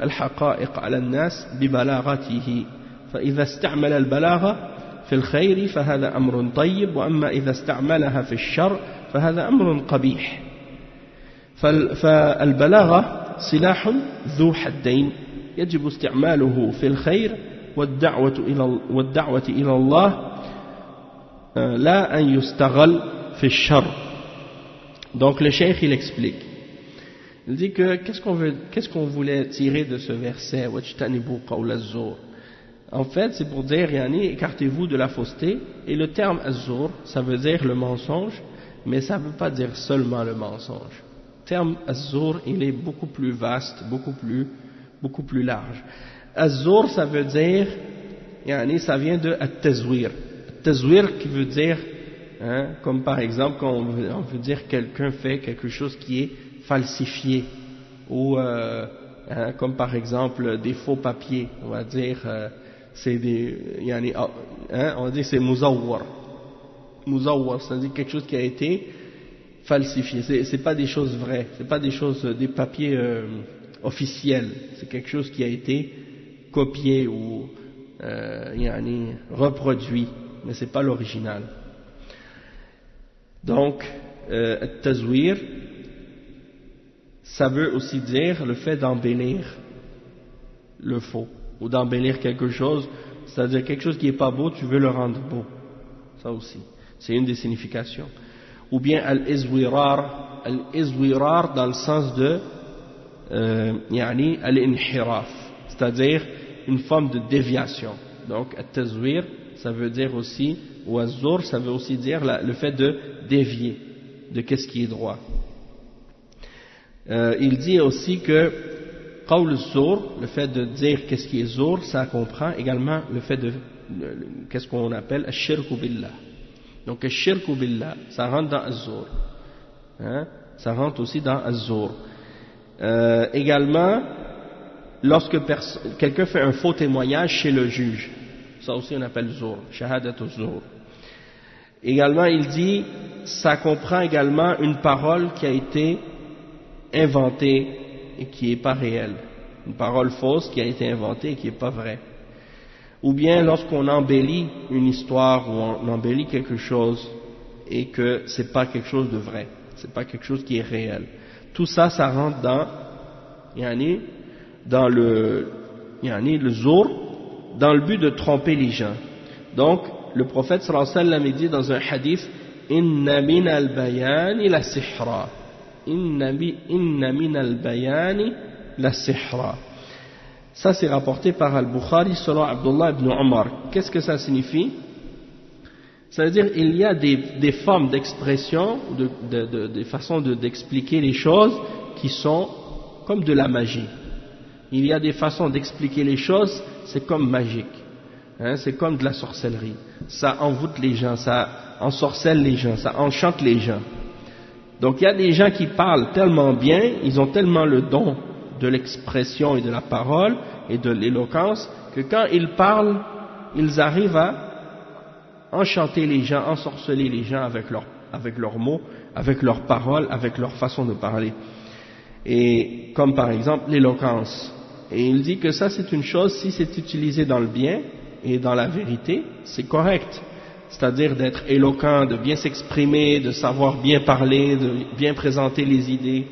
الحقائق على الناس ببلاغته فإذا استعمل البلاغة في الخير فهذا أمر طيب وأما إذا استعملها في الشر فهذا أمر قبيح فالبلاغة سلاح ذو حدين يجب استعماله في الخير والدعوة إلى الله لا أن يستغل في الشر. Donc le cheikh il explique, il dit que qu'est-ce qu'on voulait tirer de ce verset wajtanibu qawl az-zur. En fait, c'est pour dire, écartez-vous de la fausseté, et le terme az-zur, ça veut dire le mensonge, mais ça ne veut pas dire seulement le mensonge. Le terme az-zur, il est beaucoup plus vaste, beaucoup plus large. Az-zur, ça veut dire, ça vient de at-tazwir. At-tazwir qui veut dire, comme par exemple, quand on veut dire quelqu'un fait quelque chose qui est falsifié, ou comme par exemple des faux papiers, on va dire... c'est on dit c'est muzawwar, c'est-à-dire quelque chose qui a été falsifié, c'est pas des choses vraies, c'est pas des choses, des papiers officiels, c'est quelque chose qui a été copié ou reproduit, mais c'est pas l'original. Donc at-tazwir, ça veut aussi dire le fait d'embellir le faux, ou d'embellir quelque chose, c'est-à-dire quelque chose qui n'est pas beau, tu veux le rendre beau. Ça aussi, c'est une des significations. Ou bien al-izwirar dans le sens de al-inhiraf, c'est-à-dire une forme de déviation. Donc at-tazwir, ça veut dire aussi, ou az-zur, ça veut aussi dire le fait de dévier de qu'est-ce qui est droit. Il dit aussi que qawl al-zur, le fait de dire qu'est-ce qui est zur, ça comprend également le fait de qu'est-ce qu'on appelle ash-shirku billah. Donc ash-shirku billah, ça rentre dans az-zur, hein, ça rentre aussi dans az-zur. Également, lorsque quelqu'un fait un faux témoignage chez le juge, ça aussi on appelle zur, shahadat az-zur. Également, il dit, ça comprend également une parole qui a été inventée et qui n'est pas réelle, une parole fausse qui a été inventée et qui n'est pas vraie. Ou bien lorsqu'on embellit une histoire ou on embellit quelque chose et que c'est pas quelque chose de vrai, c'est pas quelque chose qui est réel. Tout ça, ça rentre dans le zur, dans le but de tromper les gens. Donc, le prophète sallallahu alayhi wa sallam dit dans un hadith, inna min al-bayani la sihra. Inna min al-bayani la sihra. Ça c'est rapporté par Al-Bukhari selon Abdullah ibn Omar. Qu'est-ce que ça signifie? Ça veut dire il y a des formes d'expression, des façons d'expliquer les choses qui sont comme de la magie. Il y a des façons d'expliquer les choses, c'est comme magique. Hein, c'est comme de la sorcellerie. Ça envoûte les gens, ça ensorcelle les gens, ça enchante les gens. Donc il y a des gens qui parlent tellement bien, ils ont tellement le don de l'expression et de la parole et de l'éloquence, que quand ils parlent, ils arrivent à enchanter les gens, ensorceler les gens avec leurs mots, avec leurs paroles, avec leur façon de parler. Et comme par exemple l'éloquence. Et il dit que ça c'est une chose, si c'est utilisé dans le bien et dans la vérité, c'est correct. C'est-à-dire d'être éloquent, de bien s'exprimer, de savoir bien parler, de bien présenter les idées.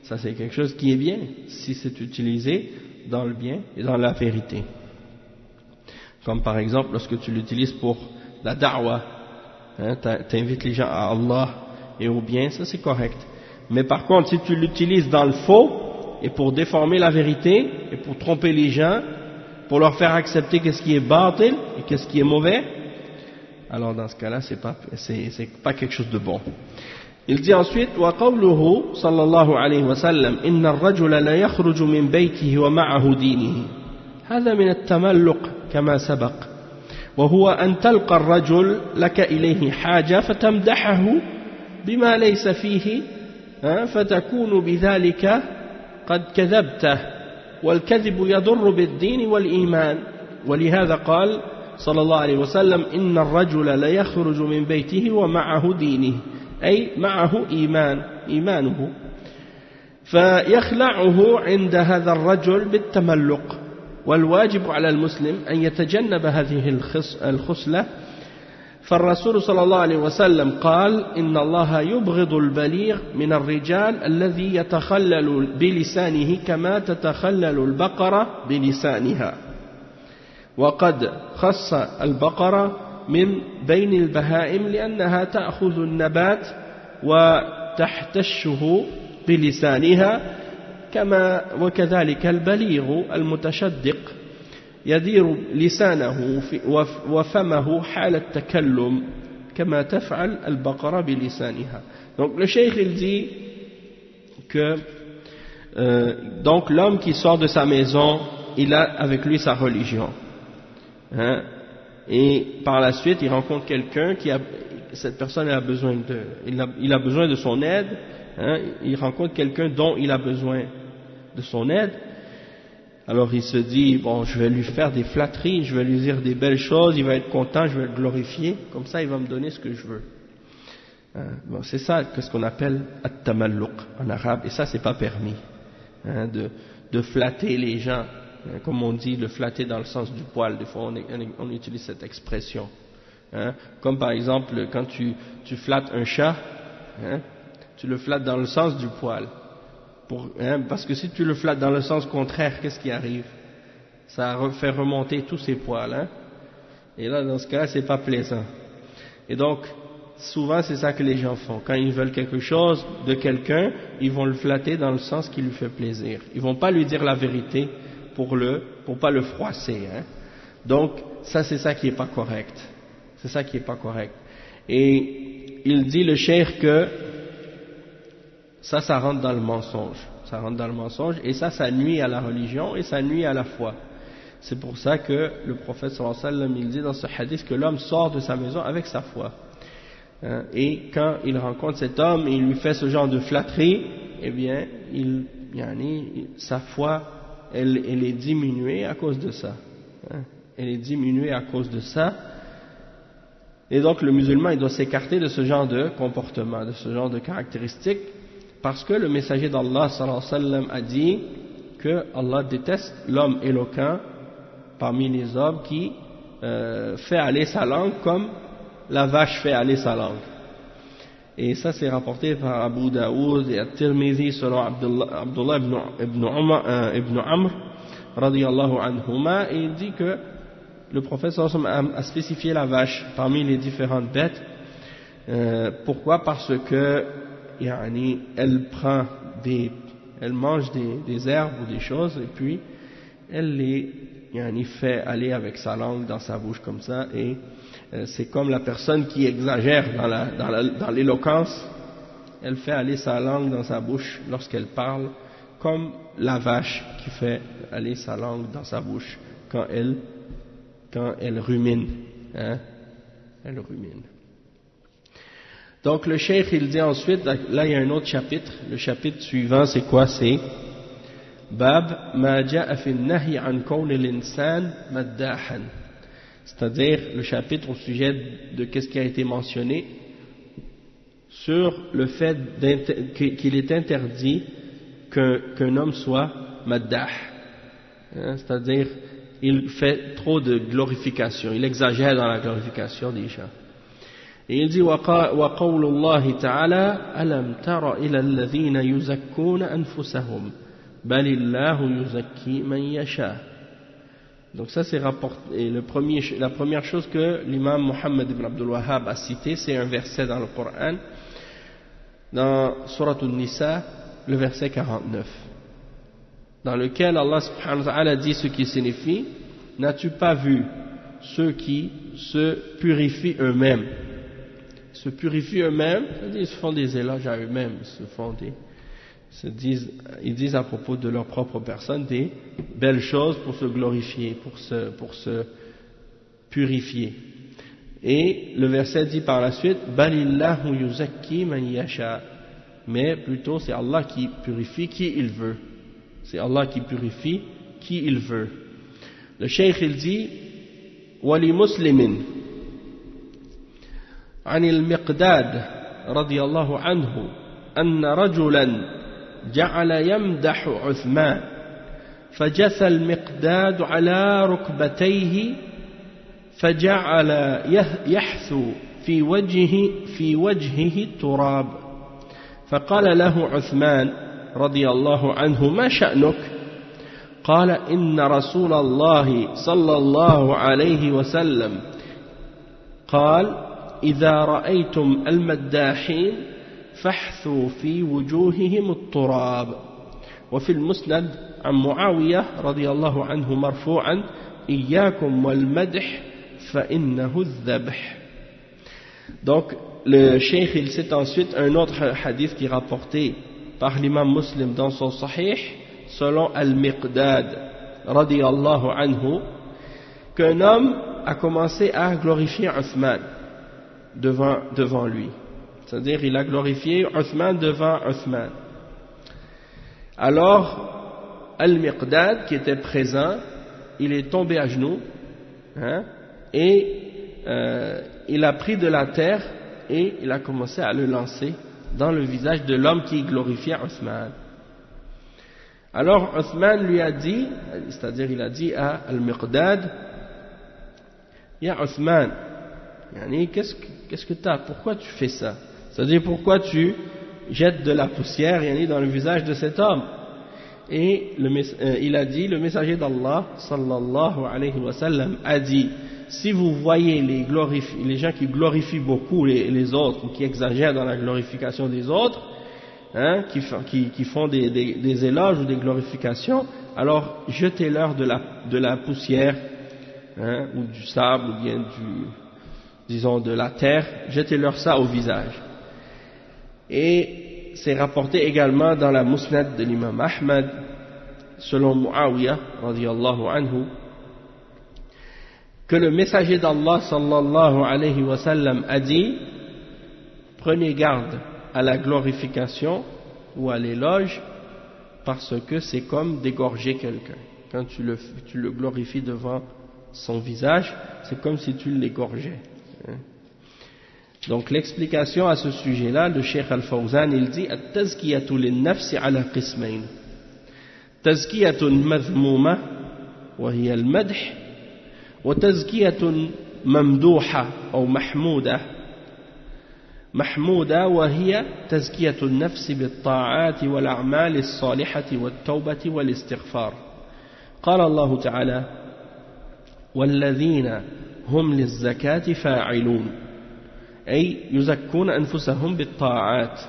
Ça c'est quelque chose qui est bien, si c'est utilisé dans le bien et dans la vérité. Comme par exemple lorsque tu l'utilises pour la da'wa, hein, t'invites les gens à Allah et au bien, ça c'est correct. Mais par contre, si tu l'utilises dans le faux, et pour déformer la vérité, et pour tromper les gens, pour leur faire accepter qu'est-ce qui est batil et qu'est-ce qui est mauvais, alors dans ce cas-là, c'est pas quelque chose de bon. Il dit ensuite, وَقَوْلُهُ صلى الله عليه وسلم إن الرجل لا يخرج من بيته ومعه دينه هذا من التملق كما سبق وهو أن تلقى الرجل لك إليه حاجة فتمدحه بما ليس فيه فتكون بذلك قد كذبته والكذب يضر بالدين والإيمان ولهذا قال صلى الله عليه وسلم إن الرجل لا يخرج من بيته ومعه دينه أي معه إيمانه فيخلعه عند هذا الرجل بالتملق والواجب على المسلم أن يتجنب هذه الخصلة فالرسول صلى الله عليه وسلم قال إن الله يبغض البليغ من الرجال الذي يتخلل بلسانه كما تتخلل البقرة بلسانها وقد خص البقرة من بين البهائم لأنها تأخذ النبات وتحتشه بلسانها كما وكذلك البليغ المتشدق يدير لسانه وفمه حال التكلم كما تفعل البقرة بلسانها. Donc le cheikh il dit que donc l'homme qui sort de sa maison, il a avec lui sa religion, hein, et par la suite il rencontre quelqu'un cette personne a besoin il a besoin de son aide, hein, il rencontre quelqu'un dont il a besoin de son aide. Alors il se dit, bon, je vais lui faire des flatteries, je vais lui dire des belles choses, il va être content, je vais le glorifier, comme ça il va me donner ce que je veux. Bon, c'est ça ce qu'on appelle at-tamalluq en arabe, et ça c'est pas permis, hein, de flatter les gens, hein, comme on dit, le flatter dans le sens du poil. Des fois on utilise cette expression, hein, comme par exemple quand tu flattes un chat, hein, tu le flattes dans le sens du poil. Parce que si tu le flattes dans le sens contraire, qu'est-ce qui arrive? Ça fait remonter tous ses poils, hein? Et là, dans ce cas-là, c'est pas plaisant. Et donc, souvent, c'est ça que les gens font. Quand ils veulent quelque chose de quelqu'un, ils vont le flatter dans le sens qui lui fait plaisir. Ils vont pas lui dire la vérité pour pas le froisser, hein? Donc, ça, c'est ça qui est pas correct. C'est ça qui est pas correct. Et il dit le cheikh que ça rentre dans le mensonge. ça rentre dans le mensonge, et ça nuit à la religion et ça nuit à la foi. C'est pour ça que le prophète sallallahu alayhi wa sallam, il dit dans ce hadith que l'homme sort de sa maison avec sa foi. Et quand il rencontre cet homme et il lui fait ce genre de flatterie, eh bien, sa foi, elle est diminuée à cause de ça. Elle est diminuée à cause de ça. Et donc le musulman, il doit s'écarter de ce genre de comportement, de ce genre de caractéristiques, parce que le messager d'Allah sallallahu alayhi wa sallam a dit que Allah déteste l'homme éloquent parmi les hommes qui fait aller sa langue comme la vache fait aller sa langue. Et ça c'est rapporté par Abu Daoud et At-Tirmidhi selon Abdullah ibn Amr radiyallahu anhuma, et il dit que le prophète sallallahu alayhi wa sallam a spécifié la vache parmi les différentes bêtes. Pourquoi? Parce que elle mange des herbes ou des choses, et puis elle les fait aller avec sa langue dans sa bouche comme ça, et c'est comme la personne qui exagère dans l'éloquence, elle fait aller sa langue dans sa bouche lorsqu'elle parle, comme la vache qui fait aller sa langue dans sa bouche quand elle rumine. Elle rumine. Donc le cheikh il dit ensuite, là il y a un autre chapitre, le chapitre suivant c'est quoi? C'est Bab ma ja'a fi an-nahy an kawn al-insan maddahan, c'est-à-dire le chapitre au sujet de qu'est-ce qui a été mentionné sur le fait qu'il est interdit qu'un homme soit maddah, c'est-à-dire il fait trop de glorification, il exagère dans la glorification des gens. Et il dit وقول الله تعالى ألم تر إلى الذين يزكون أنفسهم بل الله يزكي من يشاء. Donc ça c'est rapporté, la première chose que l'imam Muhammad ibn Abdul Wahhab a cité, c'est un verset dans le Coran, dans Surat An-Nisa, le verset 49, dans lequel Allah subhanahu wa ta'ala dit ce qui signifie: n'as-tu pas vu ceux qui se purifient eux-mêmes? Se purifient eux-mêmes, c'est-à-dire ils se font des éloges à eux-mêmes, ils disent à propos de leur propre personne des belles choses pour se glorifier, pour se purifier. Et le verset dit par la suite: balillahu yuzakki man yasha, mais plutôt c'est Allah qui purifie qui il veut. C'est Allah qui purifie qui il veut. Le cheikh il dit: wali muslimin عن المقداد رضي الله عنه أن رجلا جعل يمدح عثمان فجثى المقداد على ركبتيه فجعل يحثو في وجهه التراب فقال له عثمان رضي الله عنه: ما شأنك؟ قال: إن رسول الله صلى الله عليه وسلم قال: إذا رأيتم المداحين فاحثوا في وجوههم التراب. وفي المسند عن معاوية رضي الله عنه مرفوعا: إياكم والمدح فإنه الذبح. Donc le cheikh il cite ensuite un autre hadith qui est rapporté par l'imam Muslim dans son Sahih selon Al-Miqdad radiyallahu anhu, qu'un homme a commencé à glorifier Uthman devant lui, c'est-à-dire il a glorifié Uthman devant Uthman. Alors Al-Miqdad qui était présent, il est tombé à genoux, et il a pris de la terre et il a commencé à le lancer dans le visage de l'homme qui glorifiait Uthman. Alors Uthman lui a dit, c'est-à-dire il a dit à Al-Miqdad: Ya Uthman, qu'est-ce que tu as? Pourquoi tu fais ça? C'est-à-dire pourquoi tu jettes de la poussière dans le visage de cet homme? Et il a dit, le messager d'Allah sallallahu alayhi wa sallam a dit: si vous voyez les gens qui glorifient beaucoup les autres, ou qui exagèrent dans la glorification des autres, qui font des éloges ou des glorifications, alors jetez-leur de la poussière, ou du sable, ou bien disons de la terre, jetez-leur ça au visage. Et c'est rapporté également dans la Musnad de l'imam Ahmad, selon Muawiyah, radiyallahu anhu, que le messager d'Allah, sallallahu alayhi wa sallam, a dit: prenez garde à la glorification ou à l'éloge, parce que c'est comme d'égorger quelqu'un. Quand tu le glorifies devant son visage, c'est comme si tu l'égorgeais. Donc l'explication à ce sujet-là, le Cheikh Al-Fawzan, il dit: at-tazkiyatu lin-nafsi ala qismayn, tazkiyatun madhmuma wa hiya al-madh, wa tazkiyatun mamduha ou mahmouda محمودة وهي تزكية النفس بالطاعات والأعمال الصالحة والتوبة والاستغفار. قال الله تعالى: والذين هم للزكاة فاعلون، أي يزكون أنفسهم بالطاعات.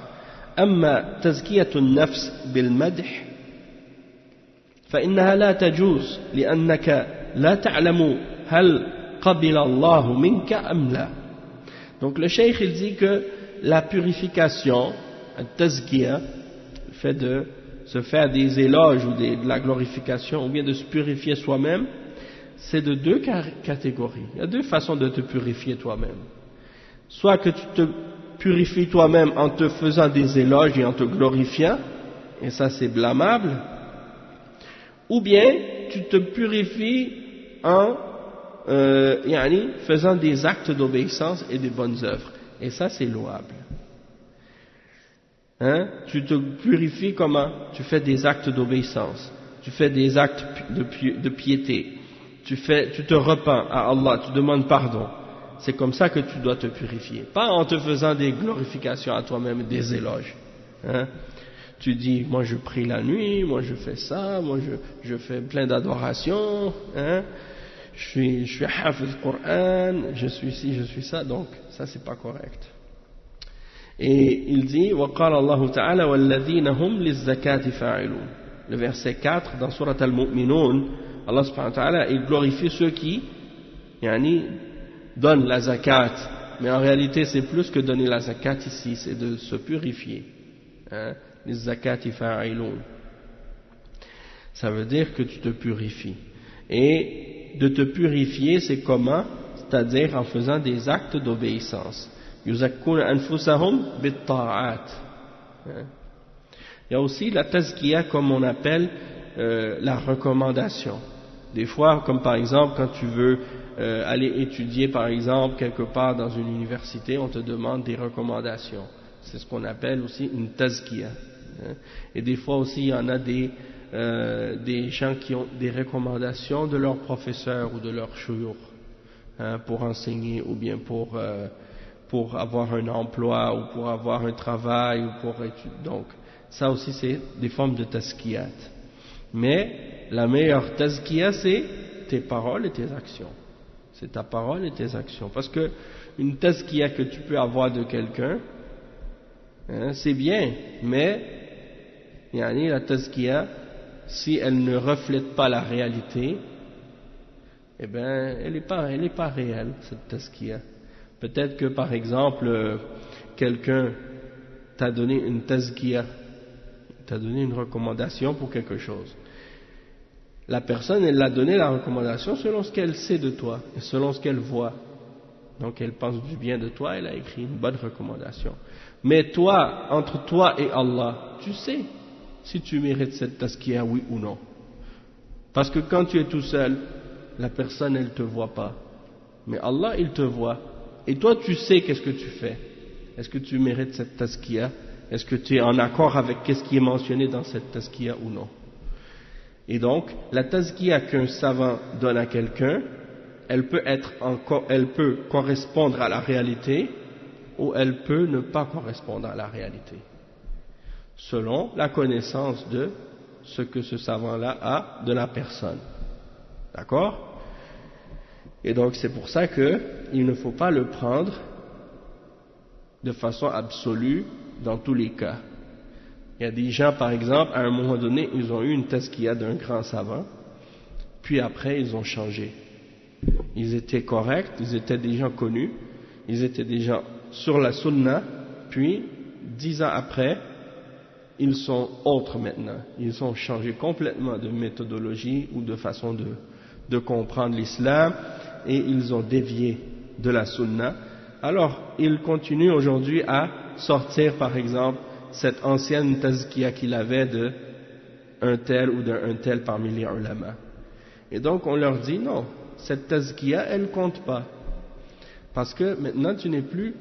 أما تزكية النفس بالمدح فإنها لا تجوز، لأنك لا تعلم هل قبل الله منك أم لا. Donc le cheikh il dit que la purification, le tazkiya, le fait de se faire des éloges ou de la glorification, ou bien de se purifier soi-même, c'est de deux catégories. Il y a deux façons de te purifier toi-même. Soit que tu te purifies toi-même en te faisant des éloges et en te glorifiant, et ça c'est blâmable, ou bien tu te purifies en faisant des actes d'obéissance et des bonnes œuvres, et ça c'est louable. Tu te purifies comment? Tu fais des actes d'obéissance, tu fais des actes de piété, tu te repens à Allah, tu demandes pardon. C'est comme ça que tu dois te purifier, pas en te faisant des glorifications à toi-même, des éloges. Tu dis: moi je prie la nuit, moi je fais ça, moi je fais plein d'adorations, je suis hafiz Coran, je suis ci, je suis ça. Donc ça c'est pas correct. Et il dit: وقال الله تعالى والذين هم للزكاة فاعلون. Le verset 4 dans Surat Al-Mu'minun, Allah subhanahu wa ta'ala, il glorifie ceux qui donnent la zakat, mais en réalité c'est plus que donner la zakat ici, c'est de se purifier. Les zakati fa'ilun, ça veut dire que tu te purifies. Et de te purifier, c'est comment? C'est-à-dire en faisant des actes d'obéissance. Yuzakkuna anfusahum bit-ta'at. Il y a aussi la tazkiya, comme on appelle la recommandation. Des fois, comme par exemple quand tu veux aller étudier par exemple quelque part dans une université, on te demande des recommandations. C'est ce qu'on appelle aussi une tazkiya. Et des fois aussi il y en a des gens qui ont des recommandations de leurs professeurs ou de leurs shuyukh pour enseigner ou bien pour avoir un emploi ou pour avoir un travail ou pour étudier. Donc ça aussi c'est des formes de tazkiyat. Mais la meilleure tazkiya, c'est tes paroles et tes actions. C'est ta parole et tes actions. Parce que une tazkiya que tu peux avoir de quelqu'un, c'est bien, mais la tazkiya, si elle ne reflète pas la réalité, eh bien, elle n'est pas réelle, cette tazkiya. Peut-être que, par exemple, quelqu'un t'a donné une tazkiya, t'a donné une recommandation pour quelque chose. La personne, elle l'a donné la recommandation selon ce qu'elle sait de toi, et selon ce qu'elle voit. Donc, elle pense du bien de toi, elle a écrit une bonne recommandation. Mais toi, entre toi et Allah, tu sais si tu mérites cette tazkiya, oui ou non. Parce que quand tu es tout seul, la personne, elle ne te voit pas. Mais Allah, il te voit. Et toi, tu sais qu'est-ce que tu fais. Est-ce que tu mérites cette tazkiya? Est-ce que tu es en accord avec ce qui est mentionné dans cette tazkiya ou non? Et donc, la tazkiya qu'un savant donne à quelqu'un, elle peut correspondre à la réalité ou elle peut ne pas correspondre à la réalité, selon la connaissance de ce que ce savant-là a de la personne. D'accord? Et donc c'est pour ça qu'il ne faut pas le prendre de façon absolue dans tous les cas. Il y a des gens, par exemple, à un moment donné, ils ont eu une tazkiya d'un grand savant, puis après ils ont changé. Ils étaient corrects, ils étaient des gens connus, ils étaient des gens sur la sunna, puis 10 ans après, ils sont autres maintenant. Ils ont changé complètement de méthodologie ou de façon de comprendre l'islam et ils ont dévié de la sunna. Alors, ils continuent aujourd'hui à sortir, par exemple, cette ancienne tazkiya qu'il avait de un tel ou d'un tel parmi les ulama. Et donc, on leur dit non, cette tazkiya, elle ne compte pas. Parce que maintenant, tu n'es plus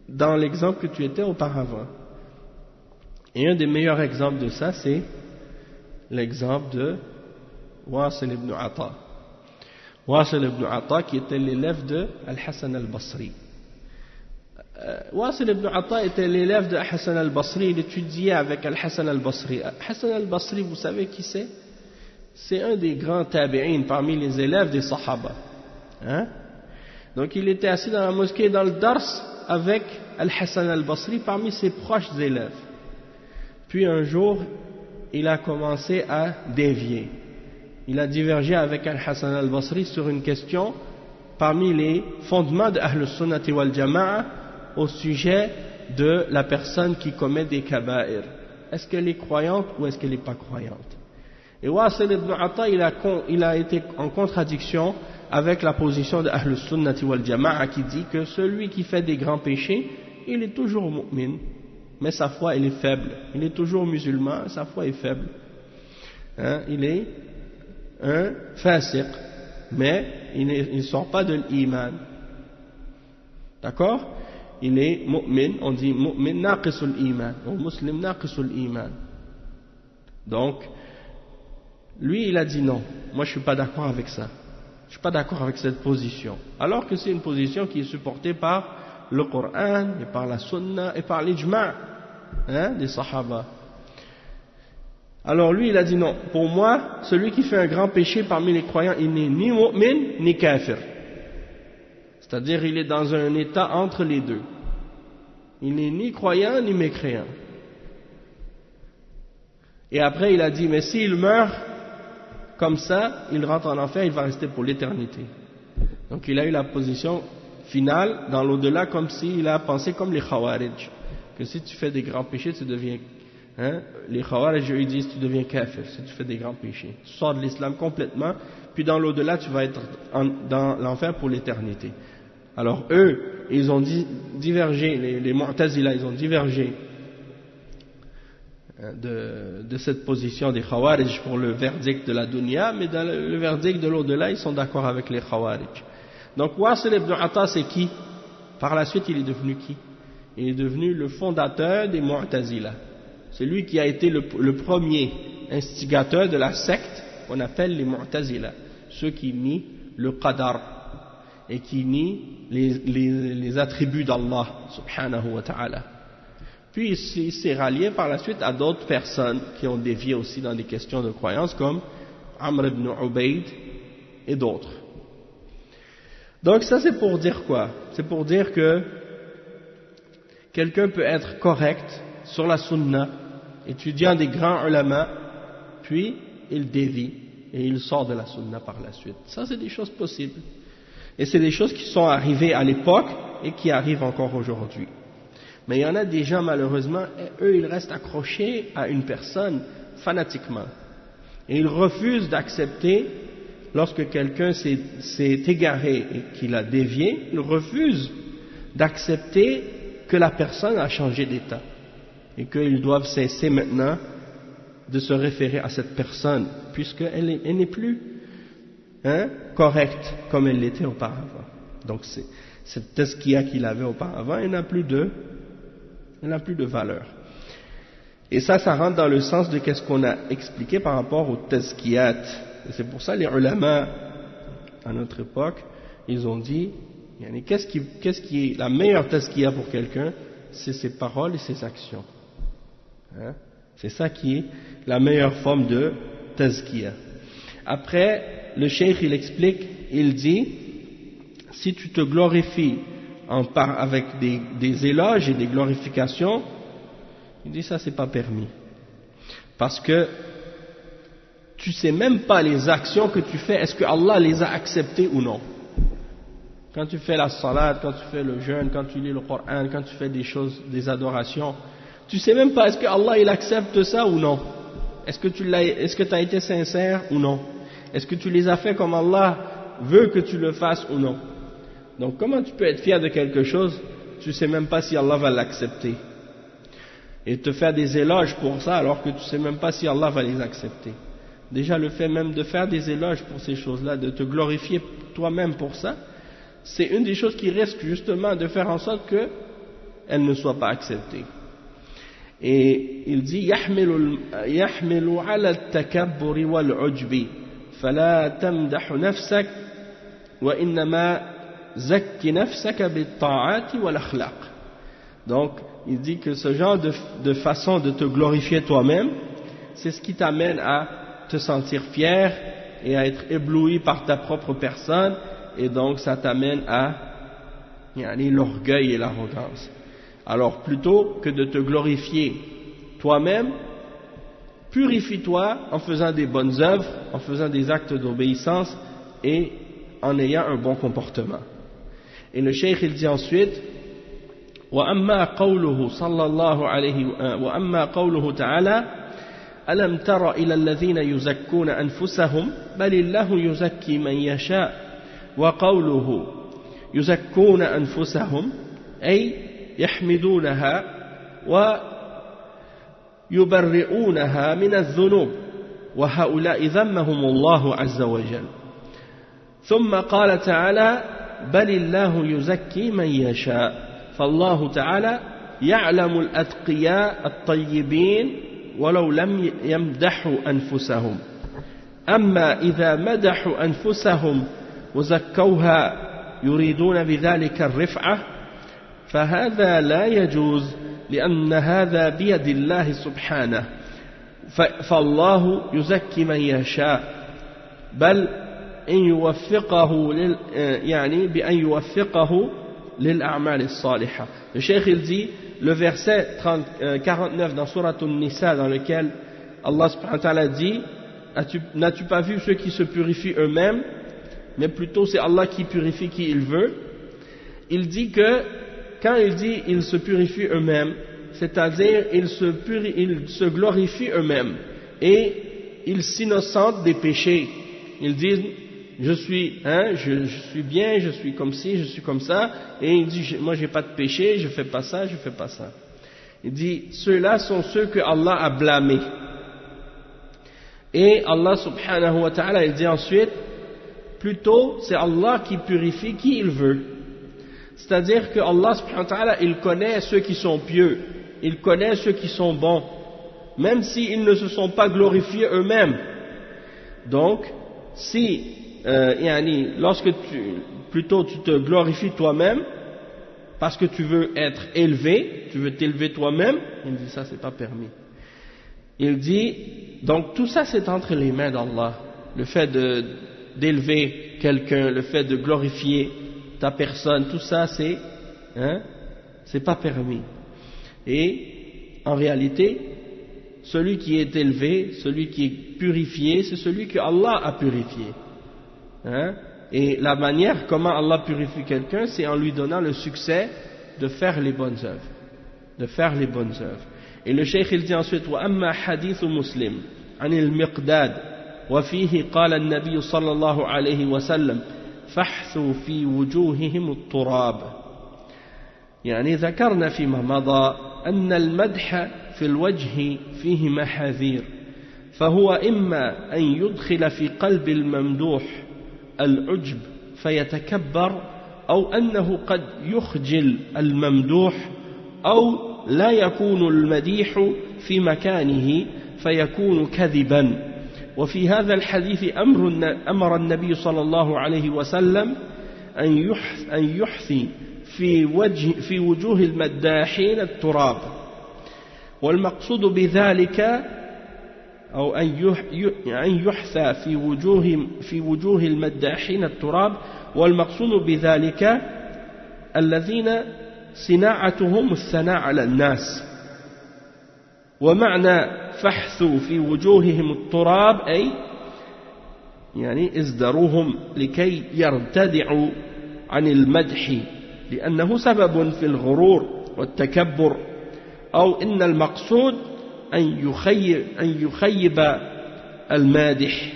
dans l'exemple que tu étais auparavant. Et un des meilleurs exemples de ça, c'est l'exemple de Wasil ibn Ata. Wasil ibn Ata qui était l'élève de Al-Hassan al-Basri. Wasil ibn Ata était l'élève de Hassan al-Basri, il étudiait avec Al-Hassan al-Basri. Hassan al-Basri, vous savez qui c'est? C'est un des grands tabi'in parmi les élèves des Sahaba. Hein? Donc il était assis dans la mosquée dans le Dars avec Al-Hassan al-Basri parmi ses proches élèves. Puis un jour, il a commencé à dévier. Il a divergé avec Al-Hassan al-Basri sur une question parmi les fondements de Ahl al-Sunnati wal Jama'a au sujet de la personne qui commet des kaba'ir. Est-ce qu'elle est croyante ou est-ce qu'elle n'est pas croyante? Et Wasil ibn Ata, il a été en contradiction avec la position de Ahl al-Sunnati wal Jama'a qui dit que celui qui fait des grands péchés, il est toujours mu'min. Mais sa foi, elle est faible. Il est toujours musulman, sa foi est faible. Hein? Il est un fasiq, mais il ne sort pas de l'iman. D'accord? Il est mu'min, on dit mu'min naqisul iman, ou muslim naqisul iman. Donc, lui, il a dit non, moi je ne suis pas d'accord avec ça. Je ne suis pas d'accord avec cette position. Alors que c'est une position qui est supportée par le Coran, et par la Sunna, et par l'Ijma' des Sahaba. Alors lui, il a dit non. Pour moi, celui qui fait un grand péché parmi les croyants, il n'est ni mu'min, ni kafir. C'est-à-dire, il est dans un état entre les deux. Il n'est ni croyant, ni mécréant. Et après, il a dit, mais s'il meurt comme ça, il rentre en enfer, il va rester pour l'éternité. Donc il a eu la position finale dans l'au-delà, comme s'il a pensé comme les Khawarij, que si tu fais des grands péchés, tu deviens... les Khawarij, ils disent, tu deviens kafir, si tu fais des grands péchés. Tu sors de l'islam complètement, puis dans l'au-delà, tu vas être dans l'enfer pour l'éternité. Alors eux, ils ont divergé, les Mu'tazila, ils ont divergé de cette position des Khawarij pour le verdict de la dunya, mais dans le verdict de l'au-delà, ils sont d'accord avec les Khawarij. Donc Wasil ibn Ata, c'est qui? Par la suite, il est devenu qui? Il est devenu le fondateur des Mu'tazila. C'est lui qui a été le premier instigateur de la secte qu'on appelle les Mu'tazila, ceux qui nient le qadar et qui nient les attributs d'Allah subhanahu wa ta'ala. Puis il s'est rallié par la suite à d'autres personnes qui ont dévié aussi dans des questions de croyance comme Amr ibn Ubayd et d'autres. Donc ça c'est pour dire quoi? C'est pour dire que quelqu'un peut être correct sur la sunna, étudiant des grands ulama, puis il dévie et il sort de la sunna par la suite. Ça c'est des choses possibles. Et c'est des choses qui sont arrivées à l'époque et qui arrivent encore aujourd'hui. Mais il y en a des gens malheureusement, eux ils restent accrochés à une personne fanatiquement. Et ils refusent d'accepter, lorsque quelqu'un s'est égaré et qu'il a dévié, ils refusent d'accepter que la personne a changé d'état. Et qu'ils doivent cesser maintenant de se référer à cette personne, puisqu'elle n'est plus correcte comme elle l'était auparavant. Donc cette tazkiya qu'il avait auparavant, elle n'a plus de valeur. Et ça rentre dans le sens de qu'est-ce qu'on a expliqué par rapport aux tazkiyat. Et c'est pour ça les ulama à notre époque, ils ont dit, qu'est-ce qui est la meilleure tazkiya pour quelqu'un? C'est ses paroles et ses actions. C'est ça qui est la meilleure forme de tazkiya. Après, le cheikh il explique, il dit, si tu te glorifies avec des éloges et des glorifications, il dit ça c'est pas permis. Parce que tu sais même pas les actions que tu fais, est-ce que Allah les a acceptées ou non. Quand tu fais la salat, quand tu fais le jeûne, quand tu lis le Coran, quand tu fais des choses, des adorations, tu sais même pas est-ce que Allah il accepte ça ou non. Est-ce que tu as été sincère ou non? Est-ce que tu les as fait comme Allah veut que tu le fasses ou non? Donc comment tu peux être fier de quelque chose, tu sais même pas si Allah va l'accepter? Et te faire des éloges pour ça alors que tu sais même pas si Allah va les accepter. Déjà le fait même de faire des éloges pour ces choses-là, de te glorifier toi-même pour ça, c'est une des choses qui risque justement de faire en sorte qu'elles ne soient pas acceptées. Et il dit يحمل على التكبر والعجب فلا تمدح نفسك وإنما زك نفسك بالطاعات والأخلاق. Donc il dit que ce genre de façon de te glorifier toi-même, c'est ce qui t'amène à te sentir fier et à être ébloui par ta propre personne, et donc ça t'amène à l'orgueil et l'arrogance. Alors plutôt que de te glorifier toi-même, purifie-toi en faisant des bonnes œuvres, en faisant des actes d'obéissance et en ayant un bon comportement. Et le cheikh il dit ensuite وأما قوله صلى الله عليه وأما قوله تعالى ألم تر إلى الذين يزكون أنفسهم بل الله يزكي من يشاء وقوله يزكون أنفسهم أي يحمدونها ويبرئونها من الذنوب وهؤلاء ذمهم الله عز وجل ثم قال تعالى بل الله يزكي من يشاء فالله تعالى يعلم الأتقياء الطيبين ولو لم يمدحوا أنفسهم أما إذا مدحوا أنفسهم وزكوها يريدون بذلك الرفعة فهذا لا يجوز لأن هذا بيد الله سبحانه فالله يزكي من يشاء بل إن يوفقه بأن يوفقه للأعمال الصالحة. Le cheikh il dit le verset 49 dans Surat An-Nisa dans lequel Allah subhanahu wa ta'ala dit n'as-tu pas vu ceux qui se purifient eux-mêmes, mais plutôt c'est Allah qui purifie qui il veut. Il dit que quand il dit ils se purifient eux-mêmes, c'est-à-dire ils se glorifient eux-mêmes et ils s'innocentent des péchés. Ils disent je suis bien, je suis comme ci, je suis comme ça, et il dit moi j'ai pas de péché, je fais pas ça, je fais pas ça. Il dit ceux-là sont ceux que Allah a blâmés. Et Allah subhanahu wa ta'ala il dit ensuite plutôt c'est Allah qui purifie qui il veut. C'est-à-dire que Allah subhanahu wa ta'ala il connaît ceux qui sont pieux, il connaît ceux qui sont bons, même s'ils ne se sont pas glorifiés eux-mêmes. Donc si lorsque plutôt tu te glorifies toi-même parce que tu veux être élevé, tu veux t'élever toi-même, il dit ça c'est pas permis. Il dit donc tout ça c'est entre les mains d'Allah, le fait d'élever quelqu'un, le fait de glorifier ta personne, tout ça c'est pas permis. Et en réalité celui qui est élevé, celui qui est purifié, c'est celui que Allah a purifié. Et la manière comment Allah purifie quelqu'un, c'est en lui donnant le succès de faire les bonnes œuvres. Et le cheikh il dit ensuite وأما حديث مسلم عن المقداد وفيه قال النبي صلى الله عليه وسلم فاحثوا في وجوههم التراب. ذكرنا فيما مضى أن المدح في الوجه فيه محاذير، فهو إما أن يدخل في قلب الممدوح العجب فيتكبر، أو أنه قد يخجل الممدوح، أو لا يكون المديح في مكانه فيكون كذبا. وفي هذا الحديث أمر النبي صلى الله عليه وسلم أن يحثي في وجوه المداحين التراب، والمقصود بذلك أو أن يحثى في وجوه المداحين التراب، والمقصود بذلك الذين صناعتهم الثناء على الناس. ومعنى فحثوا في وجوههم التراب أي ازدروهم لكي يرتدعوا عن المدح، لأنه سبب في الغرور والتكبر، أو إن المقصود أن يخيب المادح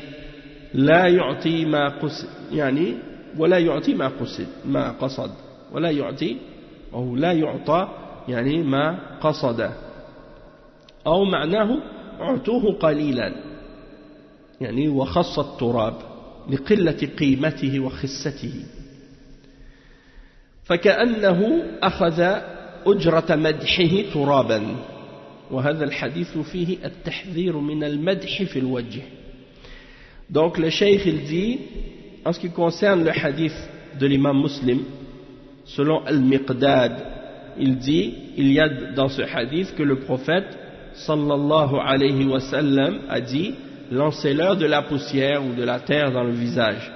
لا يعطي ما قصد يعني ولا يعطي ما قصد ولا يعطي أو لا يعطى يعني ما قصد أو معناه أعطوه قليلا يعني وخص التراب لقلة قيمته وخسته فكأنه أخذ أجرة مدحه ترابا وهذا الحديث فيه التحذير من المدح في الوجه. Donc le cheikh il dit en ce qui concerne le hadith de l'imam Muslim selon Al-Miqdad il dit il y a dans ce hadith que le prophète sallallahu alayhi wa sallam a dit lancez-leur de la poussière ou de la terre dans le visage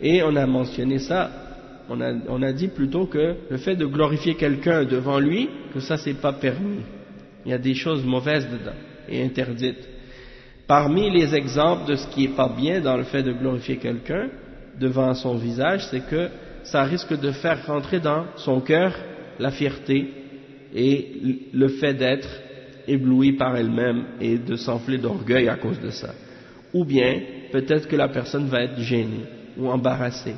et on a mentionné ça on a dit plutôt que le fait de glorifier quelqu'un devant lui que ça c'est pas permis. Il y a des choses mauvaises dedans et interdites. Parmi les exemples de ce qui est pas bien dans le fait de glorifier quelqu'un devant son visage, c'est que ça risque de faire rentrer dans son cœur la fierté et le fait d'être ébloui par elle-même et de s'enfler d'orgueil à cause de ça. Ou bien, peut-être que la personne va être gênée ou embarrassée.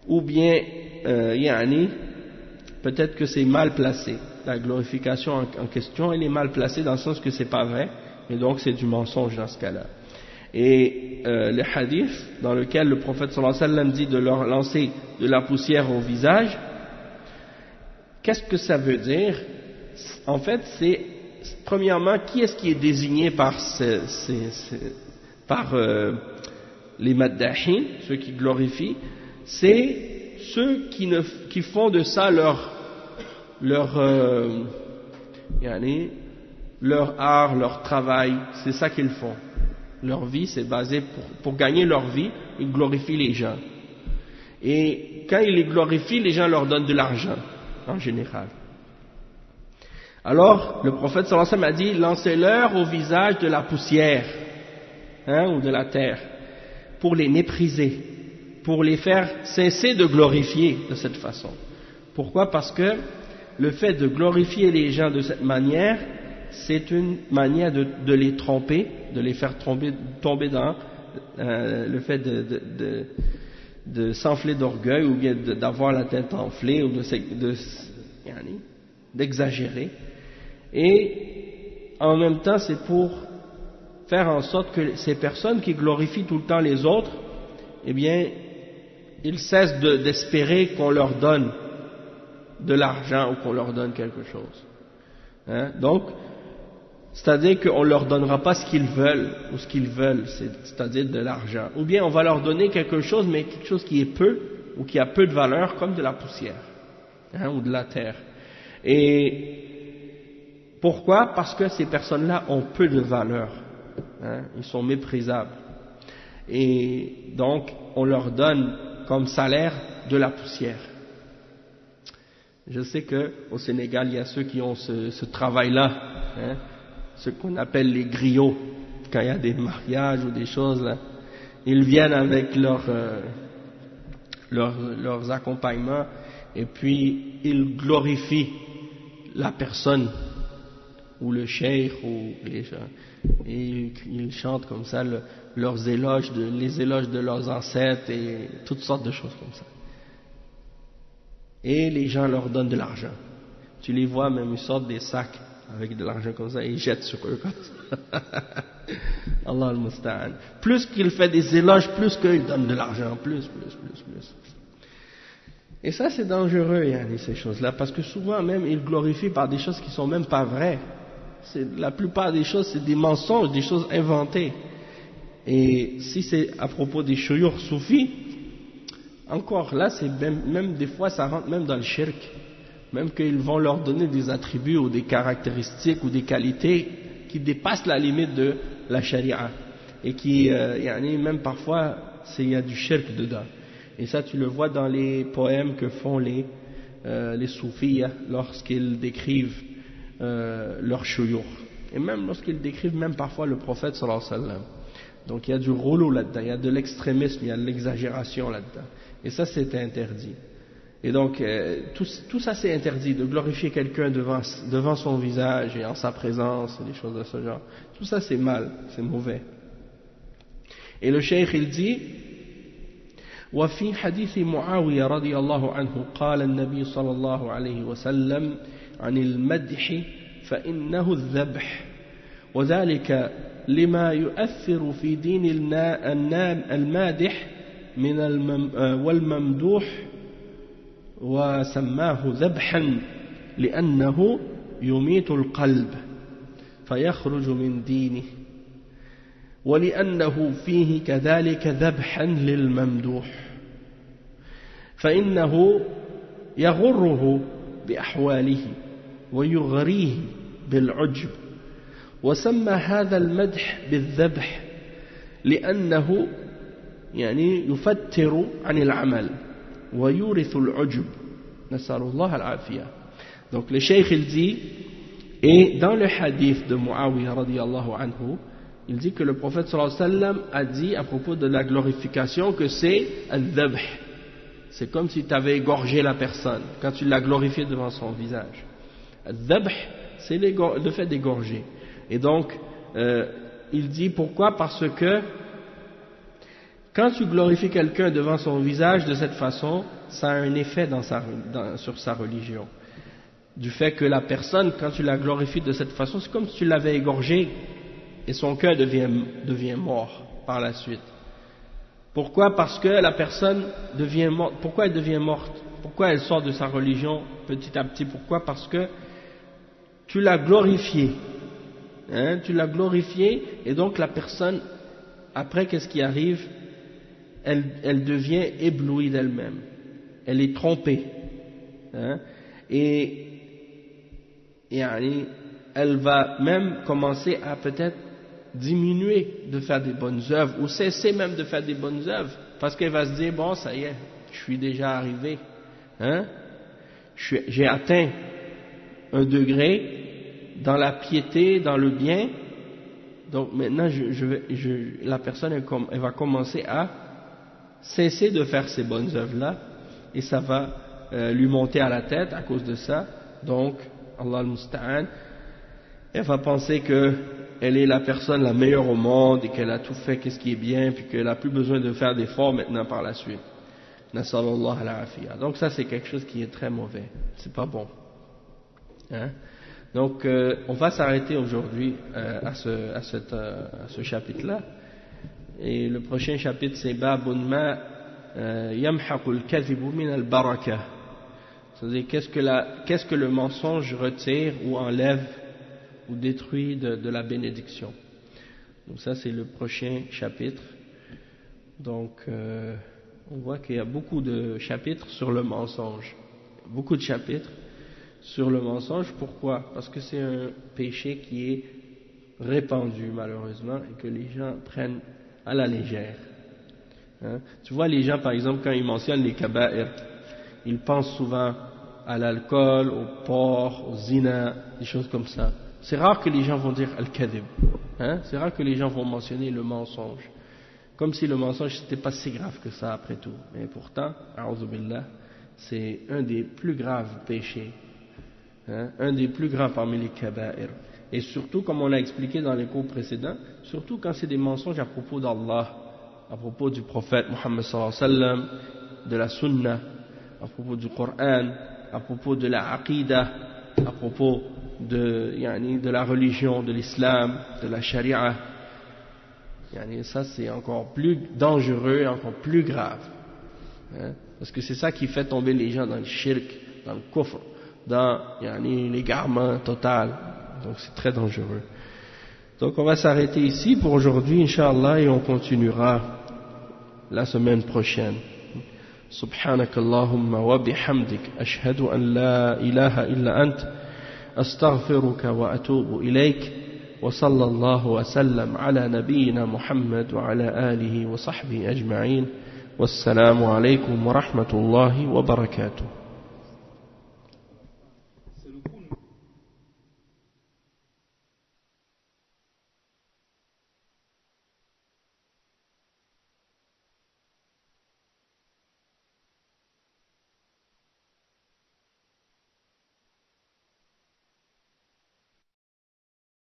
Ou bien, peut-être que c'est mal placé. La glorification en question, elle est mal placée dans le sens que c'est pas vrai, et donc c'est du mensonge dans ce cas-là. Et le hadith dans lequel le prophète sallallahu alayhi wa sallam dit de leur lancer de la poussière au visage, qu'est-ce que ça veut dire? En fait, c'est premièrement, qui est-ce qui est désigné par les maddahin, ceux qui glorifient? C'est ceux qui font de ça leur art, leur travail, c'est ça qu'ils font. Leur vie, c'est basé pour gagner leur vie, ils glorifient les gens. Et quand ils les glorifient, les gens leur donnent de l'argent, en général. Alors, le prophète sallallahu alayhi wa sallam a dit, lancez-leur au visage de la poussière, ou de la terre, pour les mépriser, pour les faire cesser de glorifier de cette façon. Pourquoi? Parce que le fait de glorifier les gens de cette manière, c'est une manière de les tromper, de les faire tomber dans le fait de s'enfler d'orgueil ou bien d'avoir la tête enflée ou d'exagérer. Et en même temps, c'est pour faire en sorte que ces personnes qui glorifient tout le temps les autres, eh bien, ils cessent d'espérer qu'on leur donne de l'argent ou qu'on leur donne quelque chose. Donc, c'est-à-dire qu'on ne leur donnera pas ce qu'ils veulent, ou ce qu'ils veulent, c'est-à-dire de l'argent. Ou bien on va leur donner quelque chose, mais quelque chose qui est peu, ou qui a peu de valeur, comme de la poussière, ou de la terre. Et pourquoi? Parce que ces personnes-là ont peu de valeur, ils sont méprisables. Et donc, on leur donne comme salaire de la poussière. Je sais qu'au Sénégal, il y a ceux qui ont ce travail-là, ce qu'on appelle les griots, quand il y a des mariages ou des choses, là, ils viennent avec leurs accompagnements et puis ils glorifient la personne ou le cheikh ou les gens, et ils chantent comme ça les éloges de leurs ancêtres et toutes sortes de choses comme ça. Et les gens leur donnent de l'argent. Tu les vois même, ils sortent des sacs avec de l'argent comme ça et ils jettent sur eux comme ça. Allah al-Musta'an. Plus qu'il fait des éloges, plus qu'il donne de l'argent, plus. Et ça c'est dangereux, ces choses-là, parce que souvent même ils glorifient par des choses qui sont même pas vraies. La plupart des choses c'est des mensonges, des choses inventées. Et si c'est à propos des shuyukh soufis, encore là, c'est même des fois ça rentre même dans le shirk, même qu'ils vont leur donner des attributs ou des caractéristiques ou des qualités qui dépassent la limite de la charia et qui, même parfois, il y a du shirk dedans. Et ça, tu le vois dans les poèmes que font les soufis lorsqu'ils décrivent leur shuyukh, et même lorsqu'ils décrivent même parfois le prophète sallallahu alayhi wa sallam. Donc il y a du rouleau là-dedans, il y a de l'extrémisme, il y a de l'exagération là-dedans. Et ça c'est interdit. Et donc, tout ça c'est interdit, de glorifier quelqu'un devant son visage et en sa présence, et des choses de ce genre. Tout ça c'est mal, c'est mauvais. Et le cheikh il dit, وفي حديث معاوية رضي الله عنه قال النبي صلى الله عليه وسلم عن المدح فإنه الذبح وذلك لما يؤثر في دين المادح من والممدوح وسماه ذبحا لأنه يميت القلب فيخرج من دينه ولأنه فيه كذلك ذبحا للممدوح فإنه يغره بأحواله ويغريه بالعجب وسمى هذا المدح بالذبح لأنه يعني يفتر عن العمل ويورث العجب نسأل الله العافية. Donc le cheikh il dit, et dans le hadith de Muawiyah radiyallahu anhu, il dit que le prophète sallallahu alayhi wa sallam a dit à propos de la glorification que c'est al-dhabh. C'est comme si tu avais égorgé la personne quand tu l'as glorifié devant son visage. Al-dhabh, c'est le fait d'égorger. Et donc il dit pourquoi? Parce que quand tu glorifies quelqu'un devant son visage de cette façon, ça a un effet sur sa religion. Du fait que la personne, quand tu la glorifies de cette façon, c'est comme si tu l'avais égorgé et son cœur devient mort par la suite. Pourquoi? Parce que la personne devient morte. Pourquoi elle devient morte? Pourquoi elle sort de sa religion petit à petit? Pourquoi? Parce que tu l'as glorifié. Tu l'as glorifié et donc la personne, après qu'est-ce qui arrive? Elle devient éblouie d'elle-même. Elle est trompée. Et elle va même commencer à peut-être diminuer de faire des bonnes œuvres ou cesser même de faire des bonnes œuvres parce qu'elle va se dire bon ça y est, je suis déjà arrivé, j'ai atteint un degré dans la piété, dans le bien, donc maintenant la personne elle va commencer à cesser de faire ces bonnes œuvres là et ça va lui monter à la tête à cause de ça. Donc Allah al-Musta'an, elle va penser qu'elle est la personne la meilleure au monde et qu'elle a tout fait qu'est-ce qui est bien puis qu'elle n'a plus besoin de faire d'efforts maintenant par la suite. Nasallallahu al-afiyah. Donc ça c'est quelque chose qui est très mauvais, c'est pas bon. Donc on va s'arrêter aujourd'hui à ce chapitre là et le prochain chapitre c'est Babun ma yamhaqul kadhibu min al-barakah. C'est-à-dire qu'est-ce que le mensonge retire ou enlève ou détruit de la bénédiction. Donc ça c'est le prochain chapitre. Donc on voit qu'il y a beaucoup de chapitres sur le mensonge. Beaucoup de chapitres sur le mensonge. Pourquoi? Parce que c'est un péché qui est répandu malheureusement et que les gens prennent à la légère. Tu vois les gens par exemple quand ils mentionnent les kaba'ir, ils pensent souvent à l'alcool, au porc, au zina, des choses comme ça. C'est rare que les gens vont dire al-kadhib. C'est rare que les gens vont mentionner le mensonge. Comme si le mensonge n'était pas si grave que ça après tout. Mais pourtant, a'udhu billah, c'est un des plus graves péchés. Un des plus grands parmi les kaba'ir. Et surtout, comme on l'a expliqué dans les cours précédents, surtout quand c'est des mensonges à propos d'Allah, à propos du prophète Muhammad sallallahu alayhi wa sallam, de la sunna, à propos du Coran, à propos de la aqidah, à propos de la religion, de l'islam, de la charia. Ça c'est encore plus dangereux, encore plus grave. Parce que c'est ça qui fait tomber les gens dans le shirk, dans le kufr, dans l'égarement total. Donc c'est très dangereux. Donc on va s'arrêter ici pour aujourd'hui, Inch'Allah, et on continuera la semaine prochaine. سبحانك اللهم وبحمدك أشهد أن لا إله إلا أنت أستغفرك وأتوب إليك وصلى الله وسلم على نبينا محمد وعلى آله وصحبه أجمعين والسلام عليكم ورحمة الله وبركاته.